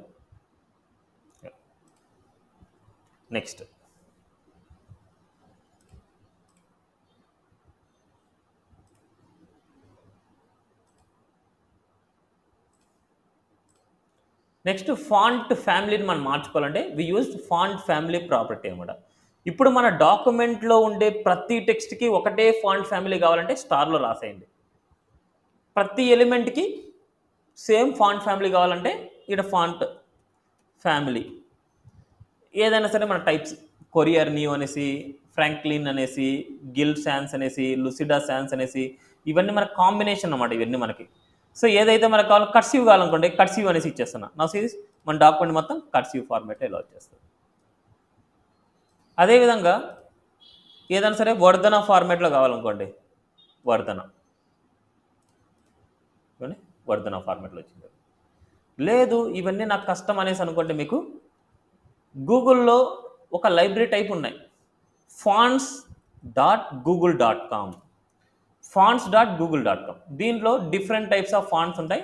నెక్స్ట్, నెక్స్ట్ ఫాంట్ ఫ్యామిలీని మనం మార్చుకోవాలంటే we used font family property అనమాట. ఇప్పుడు మన డాక్యుమెంట్లో ఉండే ప్రతి టెక్స్ట్కి ఒకటే ఫాంట్ ఫ్యామిలీ కావాలంటే స్టార్లో రాసేయండి. ప్రతి ఎలిమెంట్కి సేమ్ ఫాంట్ ఫ్యామిలీ కావాలంటే ఇక్కడ ఫాంట్ ఫ్యామిలీ ఏదైనా సరే మన టైప్స్, కొరియర్ న్యూ అనేసి, ఫ్రాంక్లిన్ అనేసి, గిల్ శాన్స్ అనేసి, లుసిడా శాన్స్ అనేసి, ఇవన్నీ మన కాంబినేషన్ అన్నమాట. ఇవన్నీ మనకి సో ఏదైతే మనకు కావాలో కర్సివ్ కావాలనుకోండి కర్సివ్ అనేసి ఇచ్చేస్తున్నా. నా సీరీస్ మన డాక్యుమెంట్ మొత్తం కర్సివ్ ఫార్మాట్ ఇలా వచ్చేస్తుంది. అదేవిధంగా ఏదైనా సరే వర్ధన ఫార్మేట్లో కావాలనుకోండి, వర్ధన వర్ధన ఫార్మేట్లో వచ్చింది. లేదు ఇవన్నీ నాకు కష్టం అనేసి అనుకోండి, మీకు గూగుల్లో ఒక లైబ్రరీ టైప్ ఉన్నాయి, fonts.google.com. fonts.google.com. దీంట్లో డిఫరెంట్ టైప్స్ ఆఫ్ ఫాంట్స్ ఉంటాయి.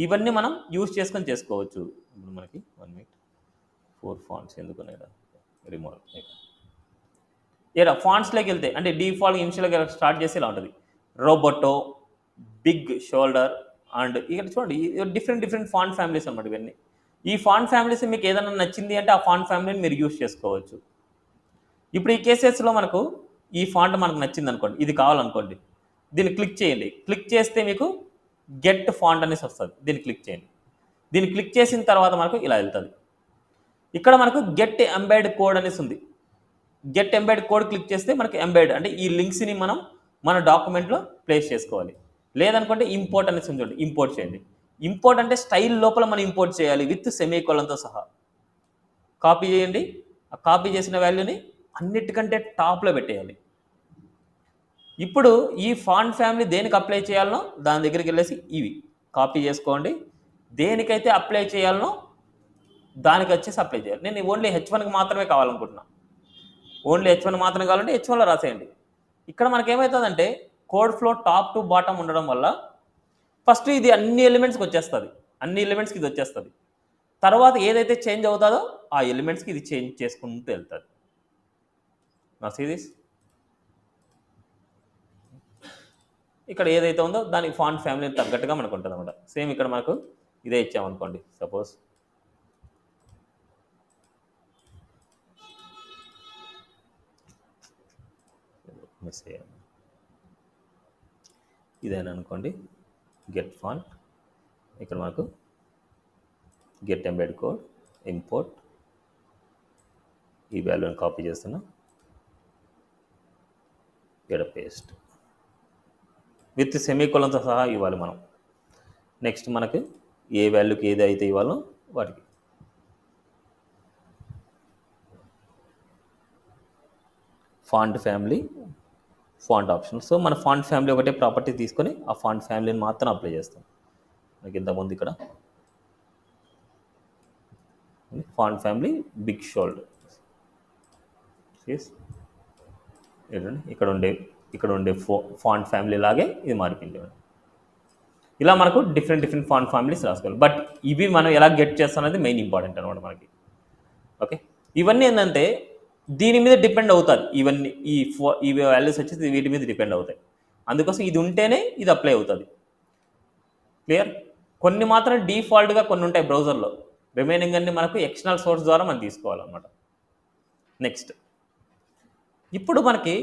ఇవన్నీ మనం యూజ్ చేసుకొని చేసుకోవచ్చు. ఇప్పుడు మనకి 1 మినిట్ 4 ఫాంట్స్ ఎందుకున్నాయి రిమూవ్ ఏడా ఫాంట్స్లోకి వెళ్తే అంటే డిఫాల్ట్ ఇనిషియల్గా స్టార్ట్ చేసి ఇలా ఉంటుంది, రోబోటో, బిగ్ షోల్డర్ అండ్ ఇక్కడ చూడండి డిఫరెంట్ ఫాంట్ ఫ్యామిలీస్ అనమాట ఇవన్నీ. ఈ ఫాంట్ ఫ్యామిలీస్ మీకు ఏదైనా నచ్చింది అంటే ఆ ఫాంట్ ఫ్యామిలీని మీరు యూజ్ చేసుకోవచ్చు. ఇప్పుడు ఈ కేసెస్లో మనకు ఈ ఫాంట్ మనకు నచ్చింది అనుకోండి, ఇది కావాలనుకోండి, దీన్ని క్లిక్ చేయండి. క్లిక్ చేస్తే మీకు గెట్ ఫాంట్ అనేసి వస్తుంది, దీన్ని క్లిక్ చేయండి. దీన్ని క్లిక్ చేసిన తర్వాత మనకు ఇలా వెళ్తుంది. ఇక్కడ మనకు గెట్ ఎంబెడ్ కోడ్ అనేసి ఉంది. గెట్ ఎంబెడ్ కోడ్ క్లిక్ చేస్తే మనకి ఎంబెడ్ అంటే ఈ లింక్స్ని మనం మన డాక్యుమెంట్లో ప్లేస్ చేసుకోవాలి. లేదనుకుంటే ఇంపోర్ట్ అనేసి ఉంది, ఇంపోర్ట్ చేయండి. ఇంపోర్ట్ అంటే స్టైల్ లోపల మనం ఇంపోర్ట్ చేయాలి విత్ సెమీకోలన్తో సహా. కాపీ చేయండి, ఆ కాపీ చేసిన వాల్యూని అన్నిటికంటే టాప్లో పెట్టేయాలి. ఇప్పుడు ఈ ఫాంట్ ఫ్యామిలీ దేనికి అప్లై చేయాలనో దాని దగ్గరికి వెళ్ళేసి ఇవి కాపీ చేసుకోండి. దేనికైతే అప్లై చేయాలనో దానికి వచ్చేసి అప్లై చేయాలి. నేను ఓన్లీ H1కి మాత్రమే కావాలనుకుంటున్నాను. ఓన్లీ H1 మాత్రమే కావాలంటే H1లో రాసేయండి. ఇక్కడ మనకి ఏమవుతుందంటే code flow top to bottom ఉండడం వల్ల ఫస్ట్ ఇది అన్ని ఎలిమెంట్స్కి వచ్చేస్తుంది, అన్ని ఎలిమెంట్స్కి ఇది వచ్చేస్తుంది. తర్వాత ఏదైతే చేంజ్ అవుతుందో ఆ ఎలిమెంట్స్కి ఇది చేంజ్ చేసుకుంటూ వెళ్తుంది. నా సీరీస్ ఇక్కడ ఏదైతే ఉందో దానికి ఫాంట్ ఫ్యామిలీని తగ్గట్టుగా మనకు ఉంటుంది అనమాట. సేమ్ ఇక్కడ మనకు ఇదే ఇచ్చామనుకోండి, సపోజ్ మిస్ అయ్యాను, ఇదేనా అనుకోండి, గెట్ ఫాంట్. ఇక్కడ మనకు గెట్ ఎంబెడ్ కోడ్, ఇంపోర్ట్, ఈ వాల్యూని కాపీ చేస్తున్నా, ఇక్కడ పేస్ట్ విత్ సెమీకోలన్తో సహా ఇవ్వాలి మనం. నెక్స్ట్ మనకి ఏ వాల్యూకి ఏది అయితే ఇవ్వాలో వాటికి font family, font option. So మన ఫాంట్ ఫ్యామిలీ ఒకటే ప్రాపర్టీ తీసుకొని ఆ ఫాంట్ ఫ్యామిలీని మాత్రం అప్లై చేస్తాం. నాకు ఇంతకుముందు ఇక్కడ ఫాంట్ ఫ్యామిలీ బిగ్ షోల్డర్, ఇక్కడ ఉండే ఫాంట్ ఫ్యామిలీ లాగే ఇది మారిపోయింది. ఇలా మనకు డిఫరెంట్ ఫాంట్ ఫ్యామిలీస్ రాసుకోవాలి. బట్ ఇవి మనం ఎలా గెట్ చేస్తాం అనేది మెయిన్ ఇంపార్టెంట్ అనమాట మనకి. ఓకే, ఇవన్నీ ఏంటంటే దీని మీద డిపెండ్ అవుతుంది. ఇవన్నీ ఈ వాల్యూస్ వచ్చేసి వీటి మీద డిపెండ్ అవుతాయి. అందుకోసం ఇది ఉంటేనే ఇది అప్లై అవుతుంది. క్లియర్? కొన్ని మాత్రం డిఫాల్ట్గా కొన్ని ఉంటాయి బ్రౌజర్లో, రిమైనింగ్ అన్ని మనకు ఎక్స్టర్నల్ సోర్స్ ద్వారా మనం తీసుకోవాలన్నమాట. నెక్స్ట్ ఇప్పుడు మనకి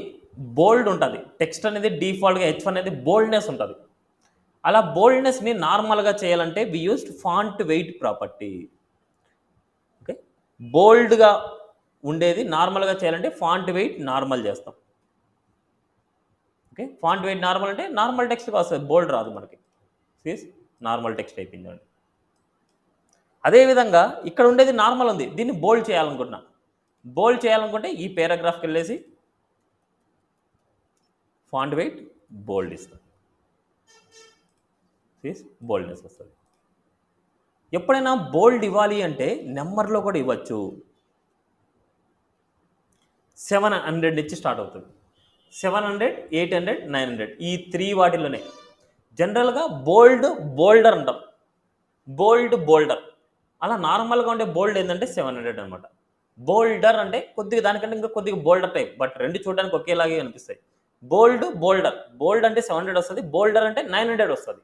బోల్డ్ ఉంటుంది. టెక్స్ట్ అనేది డిఫాల్ట్గా H1 అనేది బోల్డ్నెస్ ఉంటుంది. అలా బోల్డ్నెస్ని నార్మల్గా చేయాలంటే we used font weight property. Okay, బోల్డ్గా ఉండేది నార్మల్గా చేయాలంటే ఫాంట్ వెయిట్ నార్మల్ చేస్తాం. ఓకే, ఫాంట్ వెయిట్ నార్మల్ అంటే నార్మల్ టెక్స్ట్కి వస్తుంది, బోల్డ్ రాదు మనకి. నార్మల్ టెక్స్ట్ అయిపోయిందండి. అదేవిధంగా ఇక్కడ ఉండేది నార్మల్ ఉంది, దీన్ని బోల్డ్ చేయాలనుకుంటున్నా. బోల్డ్ చేయాలనుకుంటే ఈ పేరాగ్రాఫ్కి వెళ్ళేసి ఫాంట్ వెయిట్ బోల్డ్ ఇస్తాం, బోల్డ్నెస్ వస్తుంది. ఎప్పుడైనా బోల్డ్ ఇవ్వాలి అంటే నెంబర్లో కూడా ఇవ్వచ్చు. 700 నుంచి స్టార్ట్ అవుతుంది. 700, 800, 900 ఈ 3 వాటిల్లోనే జనరల్గా బోల్డర్ అంటాం. బోల్డర్ అలా నార్మల్గా ఉండే బోల్డ్ ఏంటంటే 700 అనమాట. బోల్డర్ అంటే కొద్దిగా దానికంటే ఇంకా కొద్దిగా బోల్డర్ టైప్, బట్ రెండు చూడడానికి ఒకేలాగే అనిపిస్తాయి. బోల్డ్ అంటే 700 వస్తుంది, బోల్డర్ అంటే 900 వస్తుంది.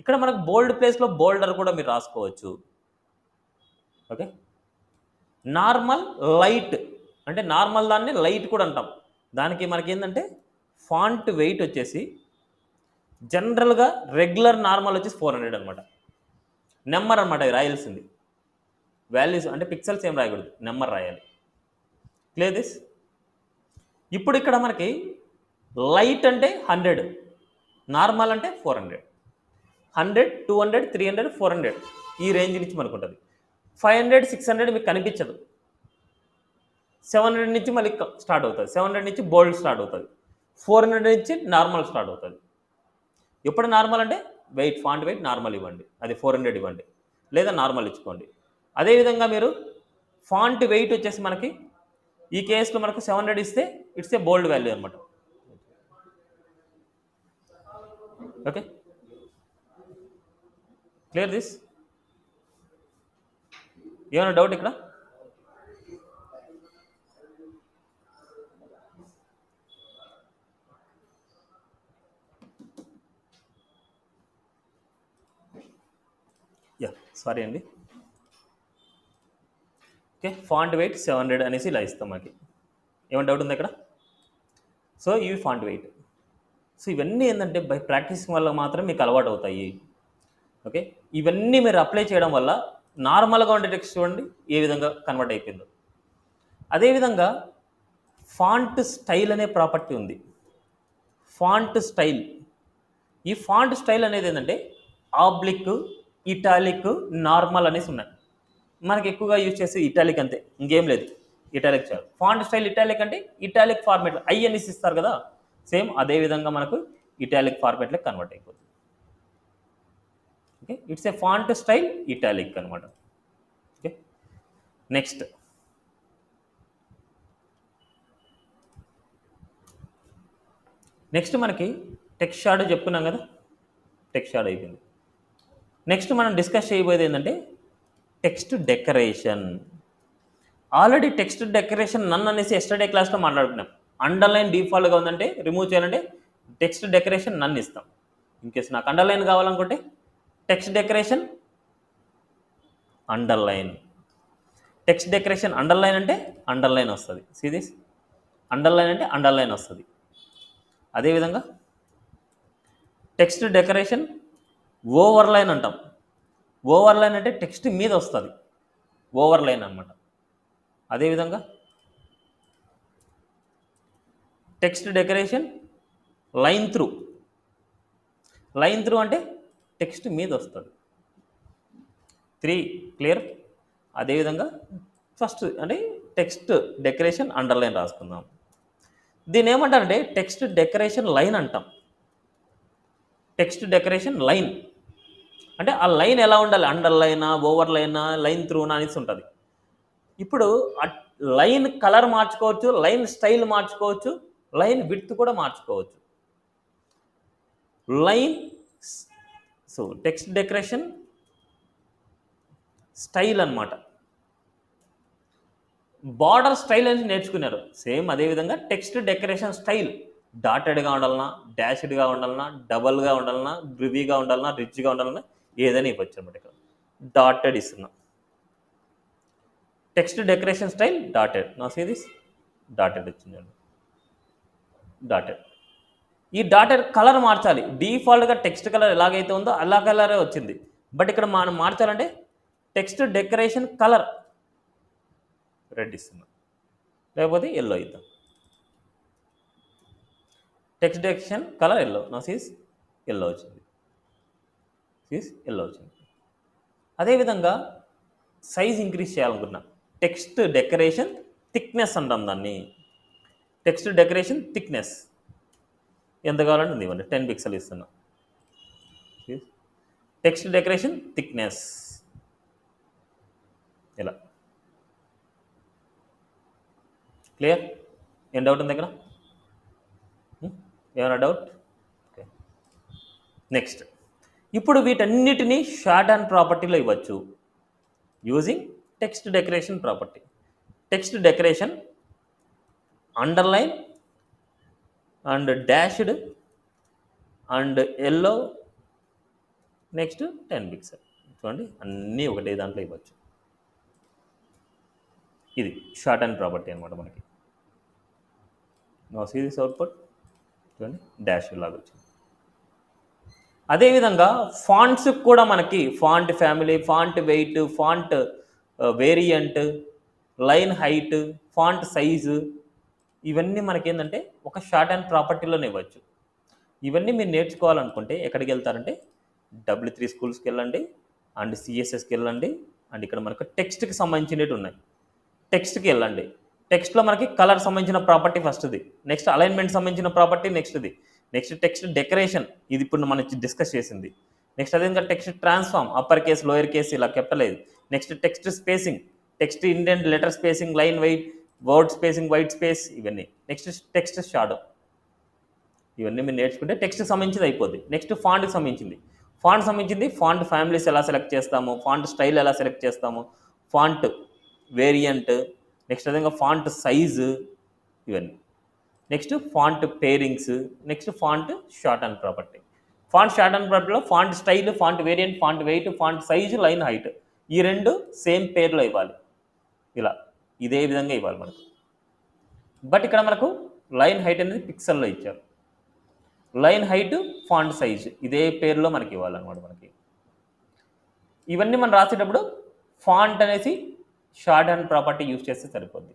ఇక్కడ మనకు బోల్డ్ ప్లేస్లో బోల్డర్ కూడా మీరు రాసుకోవచ్చు. ఓకే, నార్మల్ లైట్ అంటే నార్మల్ దాన్ని లైట్ కూడా అంటాం. దానికి మనకి ఏంటంటే ఫాంట్ వెయిట్ వచ్చేసి జనరల్గా రెగ్యులర్ నార్మల్ వచ్చేసి 400 అనమాట. నెంబర్ అనమాట ఇది రాయాల్సింది, వాల్యూస్ అంటే పిక్సెల్స్ ఏం రాయకూడదు, నెంబర్ రాయాలి. Clear this? ఇప్పుడు ఇక్కడ మనకి లైట్ అంటే 100, నార్మల్ అంటే 400, 100, 200, 300, 400 ఈ రేంజ్ నుంచి మనకు ఉంటుంది. 500, 600 మీకు కనిపించదు. 700 నుంచి మళ్ళీ స్టార్ట్ అవుతుంది, 700 నుంచి బోల్డ్ స్టార్ట్ అవుతుంది, 400 నుంచి నార్మల్ స్టార్ట్ అవుతుంది. ఎప్పుడు నార్మల్ అంటే వెయిట్, ఫాంట్ వెయిట్ నార్మల్ ఇవ్వండి, అది 400 ఇవ్వండి, లేదా నార్మల్ ఇచ్చుకోండి. అదేవిధంగా మీరు ఫాంట్ వెయిట్ వచ్చేసి మనకి ఈ కేసులో మనకు 700 ఇస్తే ఇట్స్ ఏ బోల్డ్ వాల్యూ అనమాట. Okay, clear this? ఏమైనా డౌట్ ఇక్కడ? యా, సారీ అండి. ఓకే, ఫాంట్ వెయిట్ 700 అనేసి ఇలా ఇస్తాం మనకి. ఏమైనా డౌట్ ఉంది ఇక్కడ? సో ఇవి ఫాంట్ వెయిట్. సో ఇవన్నీ ఏంటంటే బై ప్రాక్టీసింగ్ వల్ల మాత్రం మీకు అలవాటు అవుతాయి. ఓకే, ఇవన్నీ మీరు అప్లై చేయడం వల్ల నార్మల్గా ఉండే టెక్స్ట్ చూడండి ఏ విధంగా కన్వర్ట్ అయిపోయిందో. అదేవిధంగా ఫాంట్ స్టైల్ అనే ప్రాపర్టీ ఉంది. ఫాంట్ స్టైల్, ఈ ఫాంట్ స్టైల్ అనేది ఏంటంటే ఆబ్లిక్, ఇటాలిక్, నార్మల్ అనేసి ఉన్నాయి. మనకి ఎక్కువగా యూజ్ చేసే ఇటాలిక్ అంతే, ఇంకేం లేదు. ఇటాలిక్ చాలు. ఫాంట్ స్టైల్ ఇటాలిక్ అంటే ఇటాలిక్ ఫార్మేట్ ఐ అనేసి ఇస్తారు కదా, సేమ్ అదే విధంగా మనకు ఇటాలిక్ ఫార్మేట్లో కన్వర్ట్ అయిపోతుంది. Okay, it's a font style italic అనమాట. ఓకే, నెక్స్ట్ మనకి టెక్స్ట్ షాడో చెప్పుకున్నాం కదా, టెక్స్ట్ షాడో అయిపోయింది. నెక్స్ట్ మనం డిస్కస్ చేయబోయేది ఏంటంటే text decoration. Already text decoration none అనేసి ఎస్టర్డే క్లాస్లో మాట్లాడుకున్నాం. అండర్లైన్ డిఫాల్ట్గా ఉందంటే రిమూవ్ చేయాలంటే టెక్స్ట్ డెకరేషన్ నన్ ఇస్తాం. ఇన్కేస్ నాకు అండర్లైన్ కావాలనుకుంటే text decoration underline. Text decoration underline అంటే అండర్లైన్ వస్తుంది. సీరీస్ అండర్లైన్ అంటే అండర్లైన్ వస్తుంది. అదేవిధంగా టెక్స్ట్ డెకరేషన్ ఓవర్లైన్ అంటాం. ఓవర్లైన్ అంటే టెక్స్ట్ మీద వస్తుంది, ఓవర్లైన్ అనమాట. అదేవిధంగా text decoration line through. Line through అంటే టెక్స్ట్ మీద వస్తుంది. 3 క్లియర్? అదేవిధంగా ఫస్ట్ అంటే టెక్స్ట్ డెకరేషన్ అండర్లైన్ రాసుకుందాం. దీన్ని ఏమంటారంటే టెక్స్ట్ డెకరేషన్ లైన్ అంటాం. టెక్స్ట్ డెకరేషన్ లైన్ అంటే ఆ లైన్ ఎలా ఉండాలి, అండర్లైనా, ఓవర్లైనా, లైన్ త్రూనా అనేసి ఉంటుంది. ఇప్పుడు లైన్ కలర్ మార్చుకోవచ్చు, లైన్ స్టైల్ మార్చుకోవచ్చు, లైన్ విడ్త్ కూడా మార్చుకోవచ్చు. Line so text decoration style అనమాట. బార్డర్ స్టైల్ అని నేర్చుకున్నారు. సేమ్ అదేవిధంగా టెక్స్ట్ డెకరేషన్ స్టైల్ డాటెడ్గా ఉండాలన్నా, డాష్డ్గా ఉండాలన్నా, డబల్గా ఉండాలన్నా, గ్రివీగా ఉండాలన్నా, రిచ్గా ఉండాలన్నా ఏదైనా ఇవ్వచ్చు అనమాట. ఇక్కడ డాటెడ్ ఇస్తున్నా. Text decoration style dotted. నా సిరీస్ డాటెడ్ వచ్చిందండి. డాటెడ్. ఈ డాటెడ్ కలర్ మార్చాలి. డిఫాల్ట్గా టెక్స్ట్ కలర్ ఎలాగైతే ఉందో అలా కలరే వచ్చింది. బట్ ఇక్కడ మనం మార్చాలంటే టెక్స్ట్ డెకరేషన్ కలర్ రెడ్ ఇస్తున్నాం, లేకపోతే ఎల్లో ఇద్దాం. Text decoration colour yellow. నా సీస్ ఎల్లో వచ్చింది. ఎల్లో వచ్చింది. అదేవిధంగా సైజ్ ఇంక్రీజ్ చేయాలనుకున్నా టెక్స్ట్ డెకరేషన్ థిక్నెస్ అంటాం దాన్ని. టెక్స్ట్ డెకరేషన్ థిక్నెస్ ఎంత కావాలంటే ఇవ్వండి, 10 పిక్సెల్ ఇస్తున్నా. టెక్స్ట్ డెకరేషన్ థిక్నెస్ ఇలా. క్లియర్? ఏం డౌట్ ఉంది ఇక్కడ? ఏమైనా డౌట్? ఓకే, నెక్స్ట్ ఇప్పుడు వీటన్నిటినీ షార్ట్ హ్యాండ్ ప్రాపర్టీలో ఇవ్వచ్చు using text decoration property. Text decoration underline and dashed and yellow, next 10 pixel. చూడండి అన్నీ ఒకటే దాంట్లో ఇవ్వచ్చు. ఇది షార్ట్ హ్యాండ్ ప్రాపర్టీ అనమాట మనకి. నో సీరీస్ అవుట్పుట్ చూడండి డాష్ లాగా వచ్చింది. అదేవిధంగా ఫాంట్స్ కూడా మనకి font family, font weight, font variant, line height, font size ఇవన్నీ మనకి ఏంటంటే ఒక షార్ట్ హ్యాండ్ ప్రాపర్టీలోనే ఇవ్వచ్చు. ఇవన్నీ మీరు నేర్చుకోవాలనుకుంటే ఎక్కడికి వెళ్తారంటే W3 స్కూల్స్కి వెళ్ళండి, అండ్ సిఎస్ఎస్కి వెళ్ళండి, అండ్ ఇక్కడ మనకు టెక్స్ట్కి సంబంధించినవి ఉన్నాయి. టెక్స్ట్కి వెళ్ళండి. టెక్స్ట్లో మనకి కలర్ సంబంధించిన ప్రాపర్టీ ఫస్ట్ది, నెక్స్ట్ అలైన్మెంట్ సంబంధించిన ప్రాపర్టీ నెక్స్ట్ది, నెక్స్ట్ టెక్స్ట్ డెకరేషన్, ఇది ఇప్పుడు మనం డిస్కస్ చేసింది. నెక్స్ట్ అదే ఇంకా text transform, upper case lower case ఇలా capitalise. Next text spacing, text indent, letter spacing, line white, word spacing, white space, ఇవన్నీ. నెక్స్ట్ టెక్స్ట్ షాడో, ఇవన్నీ మీరు నేర్చుకుంటే టెక్స్ట్కి సంబంధించింది అయిపోద్ది. నెక్స్ట్ ఫాంట్కి సంబంధించింది. ఫాంట్ ఫ్యామిలీస్ ఎలా సెలెక్ట్ చేస్తాము, ఫాంట్ స్టైల్ ఎలా సెలెక్ట్ చేస్తాము, ఫాంట్ వేరియంట్, నెక్స్ట్ అదేవిధంగా ఫాంట్ సైజు, ఇవన్నీ. Next font pairings, next font shorthand property. Font shorthand ప్రాపర్టీలో font style, font variant, font weight, font size, line height, ఈ రెండు same పేర్లో ఇవ్వాలి. ఇలా ఇదే విధంగా ఇవ్వాలి మనకు. బట్ ఇక్కడ మనకు లైన్ హైట్ అనేది పిక్సెల్లో ఇచ్చారు, లైన్ హైట్, ఫాంట్ సైజ్ ఇదే పేరులో మనకి ఇవ్వాలన్నమాట. మనకి ఇవన్నీ మనం రాసేటప్పుడు ఫాంట్ అనేసి షార్ట్ హ్యాండ్ ప్రాపర్టీ యూజ్ చేస్తే సరిపోద్ది.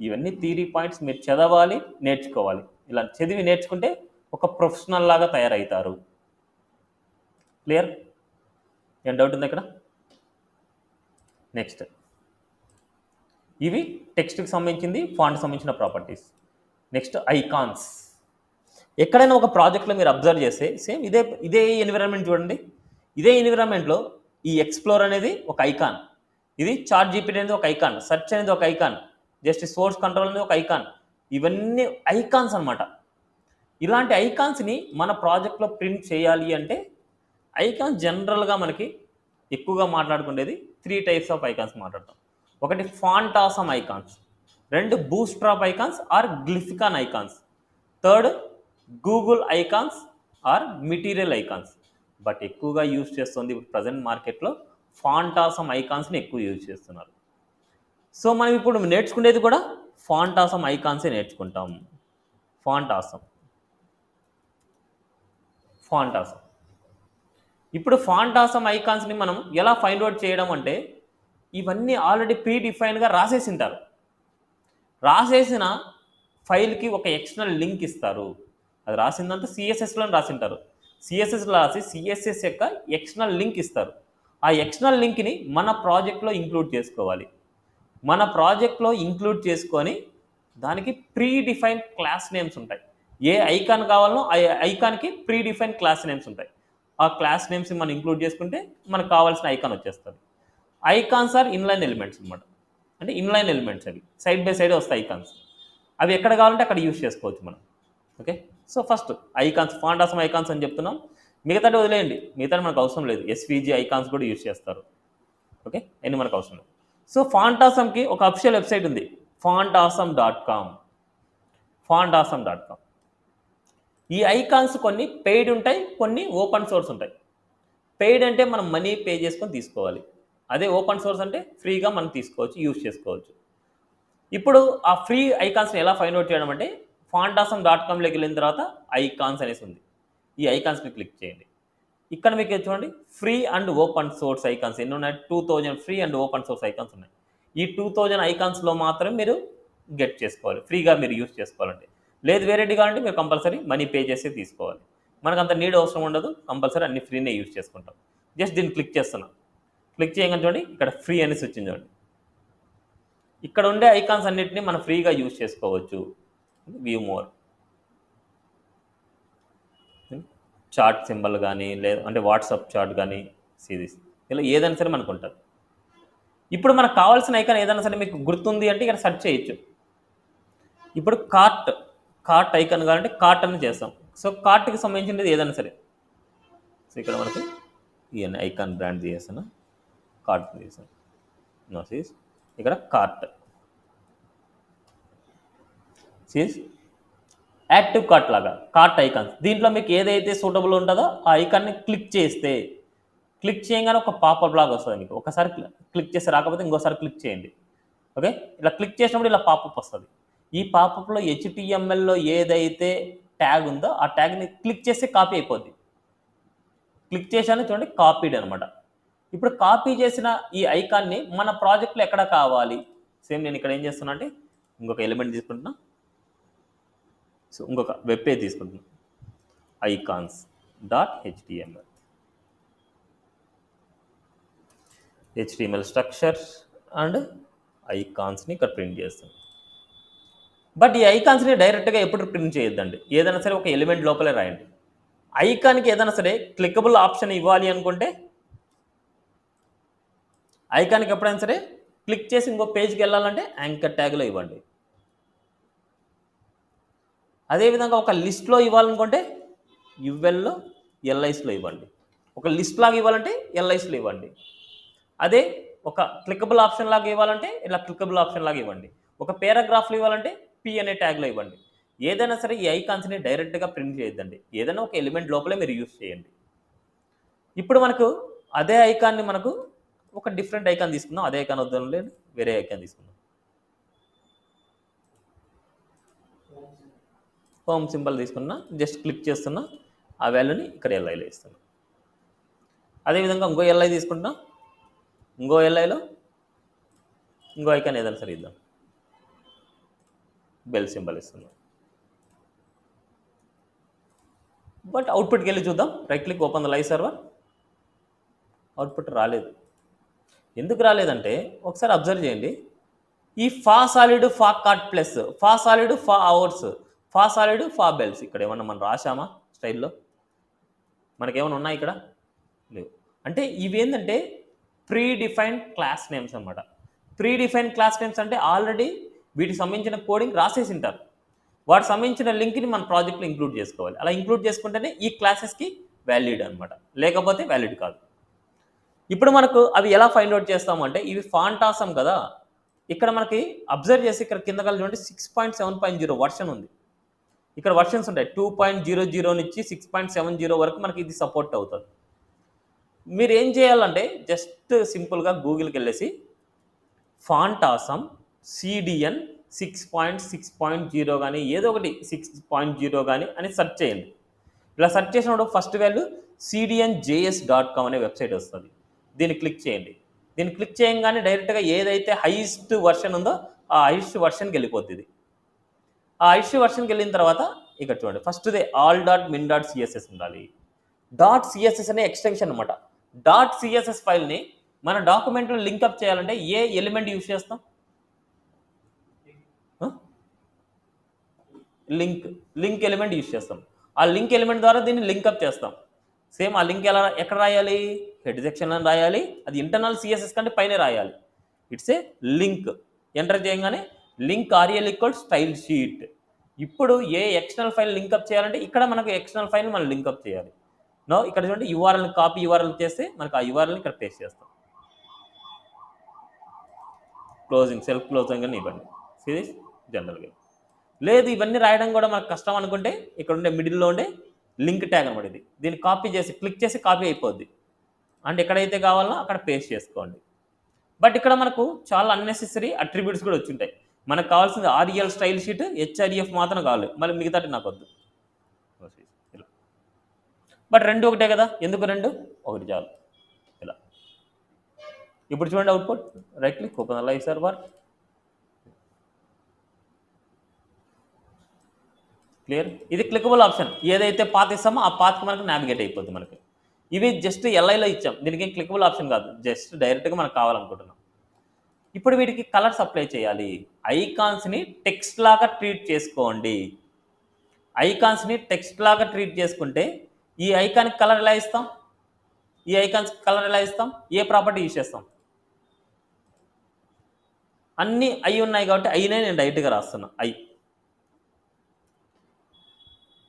ఇవన్నీ థియరీ పాయింట్స్ మీరు చదవాలి, నేర్చుకోవాలి. ఇలా చదివి నేర్చుకుంటే ఒక ప్రొఫెషనల్ లాగా తయారవుతారు. క్లియర్? ఏం డౌట్ ఉంది ఇక్కడ? నెక్స్ట్ ఇవి టెక్స్ట్కి సంబంధించింది, ఫాంట్కి సంబంధించిన ప్రాపర్టీస్. Next icons. ఎక్కడైనా ఒక ప్రాజెక్ట్లో మీరు అబ్జర్వ్ చేస్తే సేమ్ ఇదే ఎన్విరాన్మెంట్ చూడండి. ఇదే ఎన్విరాన్మెంట్లో ఈ ఎక్స్ప్లోర్ అనేది ఒక ఐకాన్, ఇది చాట్ జీపీటీ అనేది ఒక ఐకాన్, సెర్చ్ అనేది ఒక ఐకాన్, జస్ట్ సోర్స్ కంట్రోల్ అనేది ఒక ఐకాన్, ఇవన్నీ ఐకాన్స్ అనమాట. ఇలాంటి ఐకాన్స్ని మన ప్రాజెక్ట్లో ప్రింట్ చేయాలి అంటే ఐకాన్స్ జనరల్గా మనకి ఎక్కువగా మాట్లాడుకునేది 3 టైప్స్ ఆఫ్ ఐకాన్స్ మాట్లాడతాం. ఒకటి font awesome icons, 2 Bootstrap icons or glyphicon icons, 3 Google icons or material icons. But ఎక్కువగా యూజ్ చేస్తుంది ఇప్పుడు ప్రజెంట్ మార్కెట్లో ఫాంట్ ఆసమ్ ఐకాన్స్ని ఎక్కువ యూజ్ చేస్తున్నారు. సో మనం ఇప్పుడు నేర్చుకునేది కూడా ఫాంట్ ఆసమ్ ఐకాన్సే నేర్చుకుంటాం. Font awesome. ఇప్పుడు ఫాంట్ ఆసమ్ ఐకాన్స్ని మనం ఎలా ఫైండ్ అవుట్ చేయడం అంటే, ఇవన్నీ ఆల్రెడీ ప్రీ డిఫైన్డ్గా రాసేసింటారు. రాసేసిన ఫైల్కి ఒక ఎక్స్టర్నల్ లింక్ ఇస్తారు. అది రాసిందంతా సిఎస్ఎస్లో రాసింటారు. సిఎస్ఎస్లో రాసి సిఎస్ఎస్ యొక్క ఎక్స్టర్నల్ లింక్ ఇస్తారు. ఆ ఎక్స్టర్నల్ లింక్ని మన ప్రాజెక్ట్లో ఇంక్లూడ్ చేసుకోవాలి. మన ప్రాజెక్ట్లో ఇంక్లూడ్ చేసుకొని దానికి ప్రీ డిఫైన్డ్ క్లాస్ నేమ్స్ ఉంటాయి. ఏ ఐకాన్ కావాలనో ఆ ఐకాన్కి ప్రీ డిఫైన్డ్ క్లాస్ నేమ్స్ ఉంటాయి. ఆ క్లాస్ నేమ్స్ని మనం ఇంక్లూడ్ చేసుకుంటే మనకు కావాల్సిన ఐకాన్ వచ్చేస్తుంది. ఐకాన్స్ ఆర్ ఇన్లైన్ ఎలిమెంట్స్ అనమాట. అంటే ఇన్లైన్ ఎలిమెంట్స్, అవి సైడ్ బై సైడ్ వస్తాయి ఐకాన్స్. అవి ఎక్కడ కావాలంటే అక్కడ యూజ్ చేసుకోవచ్చు మనం. Okay, so first icons, font awesome icons అని చెప్తున్నాం. మిగతాది వదిలేయండి, మిగతాది మనకు అవసరం లేదు. ఎస్వీజీ ఐకాన్స్ కూడా యూజ్ చేస్తారు. ఓకే, ఎన్ని మనకు అవసరం లేదు. సో ఫాంట్ ఆసమ్కి ఒక అఫిషియల్ వెబ్సైట్ ఉంది, fontasm.com. ఈ ఐకాన్స్ కొన్ని పెయిడ్ ఉంటాయి, కొన్ని ఓపెన్ సోర్స్ ఉంటాయి. పెయిడ్ అంటే మనం మనీ పే చేసుకొని తీసుకోవాలి, అదే ఓపెన్ సోర్స్ అంటే ఫ్రీగా మనం తీసుకోవచ్చు, యూజ్ చేసుకోవచ్చు. ఇప్పుడు ఆ ఫ్రీ ఐకాన్స్ని ఎలా ఫైండ్ అవుట్ చేయడం అంటే, fontasm.comలోకి వెళ్ళిన తర్వాత ఐకాన్స్ అనేసి ఉంది. ఈ ఐకాన్స్ని క్లిక్ చేయండి. ఇక్కడ మీకు చూడండి free and open source icons ఎన్ని ఉన్నాయి? 2000 free and open source icons ఉన్నాయి. ఈ 2000 ఐకాన్స్లో మాత్రమే మీరు గెట్ చేసుకోవాలి, ఫ్రీగా మీరు యూజ్ చేసుకోవాలంటే. లేదు వేరేది కావాలంటే మీరు కంపల్సరీ మనీ పే చేసి తీసుకోవాలి. మనకు అంత నీడ్ అవసరం ఉండదు, కంపల్సరీ అన్ని ఫ్రీనే యూజ్ చేసుకుంటాం. జస్ట్ దీన్ని క్లిక్ చేస్తున్నాం. క్లిక్ చేయగానే చూడండి ఇక్కడ ఫ్రీ అనేసి వచ్చింది చూడండి. ఇక్కడ ఉండే ఐకాన్స్ అన్నిటిని మనం ఫ్రీగా యూజ్ చేసుకోవచ్చు. వ్యూ మోర్, చార్ట్ సింబల్ కానీ, లేదు అంటే వాట్సాప్ చార్ట్ కానీ, సిరీస్, ఇలా ఏదైనా సరే మనకు ఉంటుంది. ఇప్పుడు మనకు కావాల్సిన ఐకాన్ ఏదైనా సరే మీకు గుర్తుంది అంటే ఇక్కడ సెర్చ్ చేయొచ్చు. ఇప్పుడు కార్ట్ ఐకాన్ కావాలంటే కార్ట్ అని చేస్తాం. సో కార్ట్కి సంబంధించినది ఏదైనా సరే. సో ఇక్కడ మనకి ఈ ఐకాన్ బ్రాండ్ చేసాను, కార్ట్ చేసాను. సీస్ ఇక్కడ కార్ట్ సీస్ యాక్టివ్ కార్ట్ లాగా కార్ట్ ఐకాన్స్. దీంట్లో మీకు ఏదైతే సూటబుల్ ఉంటుందో ఆ ఐకాన్ని క్లిక్ చేస్తే, క్లిక్ చేయగానే ఒక పాపప్ లాగా వస్తుంది మీకు. ఒకసారి క్లిక్ చేస్తే రాకపోతే ఇంకోసారి క్లిక్ చేయండి. ఓకే, ఇలా క్లిక్ చేసినప్పుడు ఇలా పాపప్ వస్తుంది. ఈ పాపప్లో HTMLలో ఏదైతే ట్యాగ్ ఉందో ఆ ట్యాగ్ని క్లిక్ చేస్తే కాపీ అయిపోద్ది. క్లిక్ చేశాను చూడండి, కాపీడ్ అనమాట. ఇప్పుడు కాపీ చేసిన ఈ ఐకాన్ని మన ప్రాజెక్ట్లో ఎక్కడ కావాలి, సేమ్ నేను ఇక్కడ ఏం చేస్తున్నా అంటే ఇంకొక ఎలిమెంట్ తీసుకుంటున్నా. సో ఇంకొక వెబ్ పేజ్ తీసుకుంటున్నా, icons.html. HTML స్ట్రక్చర్ అండ్ ఐకాన్స్ని ఇక్కడ ప్రింట్ చేస్తాను. బట్ ఈ ఐకాన్స్ని డైరెక్ట్గా ఎప్పుడు ప్రింట్ చేయొద్దండి. ఏదైనా సరే ఒక ఎలిమెంట్ లోపలే రాయండి. ఐకాన్కి ఏదైనా సరే క్లిక్కబుల్ ఆప్షన్ ఇవ్వాలి అనుకుంటే ఐకాన్కి ఎప్పుడైనా సరే క్లిక్ చేసి ఇంకో పేజ్కి వెళ్ళాలంటే యాంకర్ ట్యాగ్లో ఇవ్వండి. అదేవిధంగా ఒక లిస్ట్లో ఇవ్వాలనుకుంటే యువెల్లో ఎల్ఐస్లో ఇవ్వండి. ఒక లిస్ట్ లాగా ఇవ్వాలంటే ఎల్ఐస్లో ఇవ్వండి. అదే ఒక క్లిక్కబుల్ ఆప్షన్ లాగా ఇవ్వాలంటే ఇలా క్లిక్కబుల్ ఆప్షన్ లాగా ఇవ్వండి. ఒక పారాగ్రాఫ్లో ఇవ్వాలంటే పి అనే ట్యాగ్లో ఇవ్వండి. ఏదైనా సరే ఈ ఐకాన్స్ని డైరెక్ట్గా ప్రింట్ చేయొద్దండి. ఏదైనా ఒక ఎలిమెంట్ లోపలే మీరు యూస్ చేయండి. ఇప్పుడు మనకు అదే ఐకాన్ని మనకు ఒక డిఫరెంట్ ఐకాన్ తీసుకుందాం. అదే ఐకాన్ వద్దాం లేదు, వేరే ఐకాన్ తీసుకుందాం. హోమ్ సింబల్ తీసుకున్నా, జస్ట్ క్లిక్ చేస్తున్నా, ఆ వాల్యూని ఇక్కడ ఎల్ఐలో ఇస్తున్నా. అదేవిధంగా ఇంకో ఎల్ఐ తీసుకుంటున్నా, ఇంకో ఎల్ఐలో ఇంకో ఐకాన్ ఏదైనా సరే ఇద్దాం, బెల్ సింబల్ ఇస్తున్నాం. బట్ అవుట్పుట్కి వెళ్ళి చూద్దాం. Right click open the live server. Output రాలేదు. ఎందుకు రాలేదంటే ఒకసారి అబ్జర్వ్ చేయండి. ఈ ఫా సాలిడ్ ఫా కార్ట్ ప్లస్ ఫా సాలిడ్ ఫా అవర్స్ ఫా సాలిడ్ ఫా బెల్స్ ఇక్కడ ఏమన్నా మనం రాశామా స్టైల్లో? మనకేమైనా ఉన్నాయి ఇక్కడ? లేవు. అంటే ఇవేంటంటే ప్రీ డిఫైన్డ్ క్లాస్ నేమ్స్ అనమాట. ప్రీ డిఫైన్డ్ క్లాస్ నేమ్స్ అంటే ఆల్రెడీ వీటికి సంబంధించిన కోడింగ్ రాసేసి ఉంటారు. వాటికి సంబంధించిన లింక్ని మన ప్రాజెక్ట్లో ఇంక్లూడ్ చేసుకోవాలి. అలా ఇంక్లూడ్ చేసుకుంటేనే ఈ క్లాసెస్కి వ్యాలిడ్ అనమాట, లేకపోతే వ్యాలిడ్ కాదు. ఇప్పుడు మనకు అవి ఎలా ఫైండ్ అవుట్ చేస్తాము అంటే ఇవి ఫాంటాసమ్ కదా. ఇక్కడ మనకి అబ్జర్వ్ చేసి ఇక్కడ కింద కలిసి చూడండి 6.7.0 వర్షన్ ఉంది. ఇక్కడ వర్షన్స్ ఉంటాయి 2.00 నుంచి 6.70 వరకు మనకి ఇది సపోర్ట్ అవుతుంది. మీరు ఏం చేయాలంటే జస్ట్ సింపుల్గా గూగుల్కి వెళ్ళేసి ఫాంటాసమ్ సిడిఎన్ 6.6.0 కానీ ఏదో ఒకటి 6.0 కానీ అని సెర్చ్ చేయండి. ఇలా సెర్చ్ చేసినప్పుడు ఫస్ట్ వాల్యూ cdnjs.com అనే వెబ్సైట్ వస్తుంది. దీన్ని క్లిక్ చేయండి. దీన్ని క్లిక్ చేయగానే డైరెక్ట్గా ఏదైతే హైయెస్ట్ వర్షన్ ఉందో ఆ హైయెస్ట్ వర్షన్కి వెళ్ళిపోతుంది. ఆ హైయెస్ట్ వర్షన్కి వెళ్ళిన తర్వాత ఇక్కడ చూడండి ఫస్ట్దే all.min.css ఉండాలి. .css అనే ఎక్స్టెన్షన్ అనమాట. .css ఫైల్ని మన డాక్యుమెంట్లో లింకప్ చేయాలంటే ఏ ఎలిమెంట్ యూజ్ చేస్తాం? లింక్ ఎలిమెంట్ యూజ్ చేస్తాం. ఆ లింక్ ఎలిమెంట్ ద్వారా దీన్ని లింకప్ చేస్తాం. సేమ్ ఆ లింక్ ఎక్కడ రాయాలి? హెడ్ సెక్షన్లో రాయాలి. అది ఇంటర్నల్ సిఎస్ఎస్ కంటే పైన రాయాలి. It's a link. ఎంటర్ చేయగానే link rel equal style sheet. ఇప్పుడు ఏ ఎక్స్టర్నల్ ఫైల్ లింకప్ చేయాలంటే ఇక్కడ మనకు ఎక్స్టర్నల్ ఫైల్ మనం లింకప్ చేయాలి. నో ఇక్కడ చూడండి యూఆర్ఎల్ కాపీ యూఆర్ఎల్ చేస్తే మనకు ఆ యూఆర్ఎల్ని ఇక్కడ పేస్ట్ చేస్తాం. క్లోజింగ్ సెల్ఫ్ క్లోజింగ్ అని ఇవ్వండి. సిరీస్ జనరల్గా లేదు ఇవన్నీ రాయడం కూడా మనకు కష్టం అనుకుంటే ఇక్కడ ఉండే మిడిల్లో ఉండే లింక్ ట్యాగ్ అనమాట. ఇది దీన్ని కాపీ చేసి క్లిక్ చేసి కాపీ అయిపోద్ది. అండ్ ఎక్కడైతే కావాలో అక్కడ పేస్ట్ చేసుకోండి. బట్ ఇక్కడ మనకు చాలా అన్నెసెసరీ అట్రిబ్యూట్స్ కూడా వచ్చి ఉంటాయి. మనకు కావాల్సింది ఆర్ఎల్ స్టైల్ షీట్ హెచ్ఆర్ఎఫ్ మాత్రం కావాలి, మళ్ళీ మిగతాటి నాకు వద్దు. బట్ రెండు ఒకటే కదా, ఎందుకు రెండు? ఒకటి చాలు. ఇలా ఇప్పుడు చూడండి output. Right click open live server. Clear. ఇది క్లికబుల్ ఆప్షన్. ఏదైతే పాత్ ఇస్తామో ఆ పాత్కి మనకు నావిగేట్ అయిపోద్ది. మనకి ఇవి జస్ట్ ఎల్ఐలో ఇచ్చాం, దీనికి ఏం క్లికబుల్ ఆప్షన్ కాదు, జస్ట్ డైరెక్ట్గా మనకు కావాలనుకుంటున్నాం. ఇప్పుడు వీటికి కలర్స్ అప్లై చేయాలి. ఐకాన్స్ని టెక్స్ట్ లాగా ట్రీట్ చేసుకోండి. ఐకాన్స్ని టెక్స్ట్ లాగా ట్రీట్ చేసుకుంటే ఈ ఐకాన్కి కలర్ ఎలా ఇస్తాం? ఈ ఐకాన్స్ కలర్ ఎలా ఇస్తాం? ఏ ప్రాపర్టీ యూజ్ చేస్తాం? అన్నీ ఐ ఉన్నాయి కాబట్టి ఐనే నేను డైరెక్ట్గా రాస్తున్నా.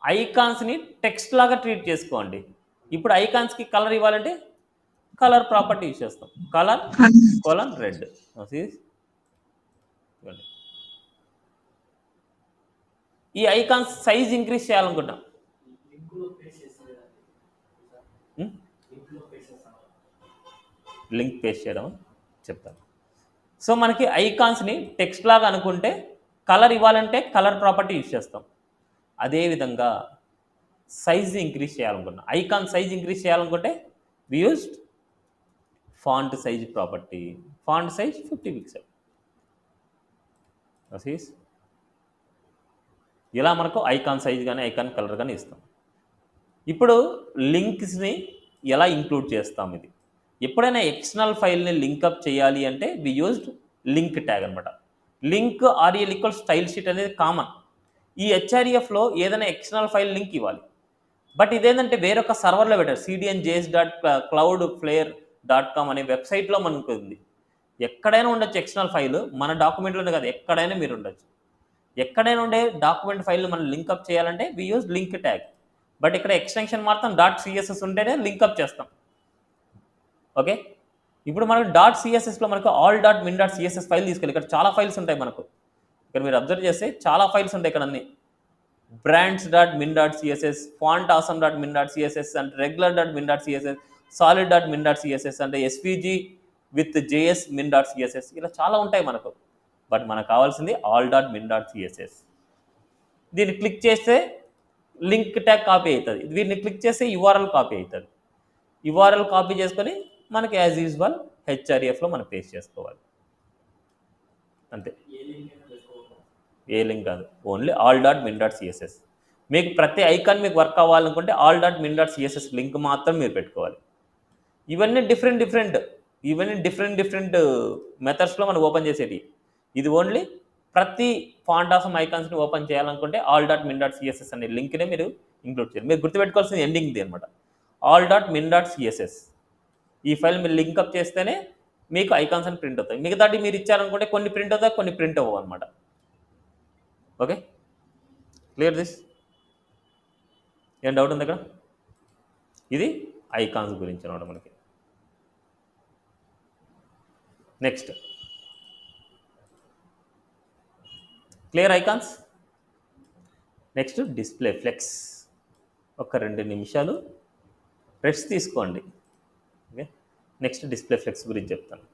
ఐకాన్స్ని టెక్స్ట్ లాగా ట్రీట్ చేసుకోండి. ఇప్పుడు ఐకాన్స్కి కలర్ ఇవ్వాలంటే కలర్ ప్రాపర్టీ యూజ్ చేస్తాం. Colour colon red. ఈ ఐకాన్స్ సైజ్ ఇంక్రీజ్ చేయాలనుకుంటాం. లింక్ పేస్ట్ చేయడం చెప్తాను. సో మనకి ఐకాన్స్ని టెక్స్ట్ లాగా అనుకుంటే కలర్ ఇవ్వాలంటే కలర్ ప్రాపర్టీ యూజ్ చేస్తాం. అదేవిధంగా సైజ్ ఇంక్రీజ్ చేయాలనుకున్నా, ఐకాన్ సైజ్ ఇంక్రీజ్ చేయాలనుకుంటే we used font size property. Font size 50 pixel. ఇలా మనకు ఐకాన్ సైజ్ కానీ ఐకాన్ కలర్ కానీ ఇస్తాం. ఇప్పుడు లింక్స్ని ఎలా ఇంక్లూడ్ చేస్తాం? ఇది ఎప్పుడైనా ఎక్స్టర్నల్ ఫైల్ని లింకప్ చేయాలి అంటే వి యూజ్డ్ లింక్ ట్యాగ్ అనమాట. Link rel equal style sheet అనేది కామన్. ఈ హెచ్ఆర్ఎఫ్లో ఏదైనా ఎక్స్టర్నల్ ఫైల్ లింక్ ఇవ్వాలి. బట్ ఇదేంటంటే వేరొక సర్వర్లో పెట్టారు. cdnjs.cloudflare.com అనే వెబ్సైట్లో మనకు ఉంది. ఎక్కడైనా ఉండొచ్చు ఎక్స్టర్నల్ ఫైల్, మన డాక్యుమెంట్లోనే కాదు, ఎక్కడైనా మీరు ఉండొచ్చు. ఎక్కడైనా ఉండే డాక్యుమెంట్ ఫైల్ మనం లింకప్ చేయాలంటే we use link tag. But ఇక్కడ ఎక్స్టెన్షన్ మాత్రం .css ఉంటేనే లింకప్ చేస్తాం. ఓకే, ఇప్పుడు మనం .cssలో మనకు all.min.css ఫైల్ తీసుకెళ్ళి, ఇక్కడ చాలా ఫైల్స్ ఉంటాయి మనకు. ఇక్కడ మీరు అబ్జర్వ్ చేస్తే చాలా ఫైల్స్ ఉంటాయి ఇక్కడ అన్ని. brands.min.css, fontawesome.min.css and regular.min.css, solid.min.css అంటే svg with js min.css, ఇలా చాలా ఉంటాయి మనకు. బట్ మనకు కావాల్సింది all.min.css. దీన్ని క్లిక్ చేస్తే లింక్ ట్యాగ్ కాపీ అవుతుంది. దీన్ని క్లిక్ చేస్తే యూఆర్ఎల్ కాపీ అవుతుంది. యూఆర్ఎల్ కాపీ చేసుకొని మనకి యాజ్ యూజువల్ హెచ్ఆర్ఎఫ్లో మనం పేస్ట్ చేసుకోవాలి అంతే. ఏ లింక్ కాదు, ఓన్లీ all.min.css. మీకు ప్రతి ఐకాన్ మీకు వర్క్ అవ్వాలనుకుంటే all.min.css లింక్ మాత్రం మీరు పెట్టుకోవాలి. ఇవన్నీ డిఫరెంట్ మెథడ్స్లో మనం ఓపెన్ చేసేది. ఇది ఓన్లీ ప్రతి ఫాంట్ ఆఫ్ ఐకాన్స్ని ఓపెన్ చేయాలనుకుంటే all.min.css అనే లింక్నే మీరు ఇంక్లూడ్ చేయాలి. మీరు గుర్తుపెట్టుకోవాల్సింది ఎండింగ్ది అనమాట, all.min.css. ఈ ఫైల్ మీరు లింకప్ చేస్తేనే మీకు ఐకాన్స్ అని ప్రింట్ అవుతాయి. మిగతాటి మీరు ఇచ్చారనుకుంటే కొన్ని ప్రింట్ అవుతాయి, కొన్ని ప్రింట్ అవ్వవు అనమాట. Okay, clear this? ఏం డౌట్ ఉంది ఇక్కడ? ఇది ఐకాన్స్ గురించి అనమాట మనకి. Next clear icons. Next display flex. ఒక 2 నిమిషాలు రెస్ట్ తీసుకోండి. ఓకే, నెక్స్ట్ డిస్ప్లే ఫ్లెక్స్ గురించి చెప్తాను.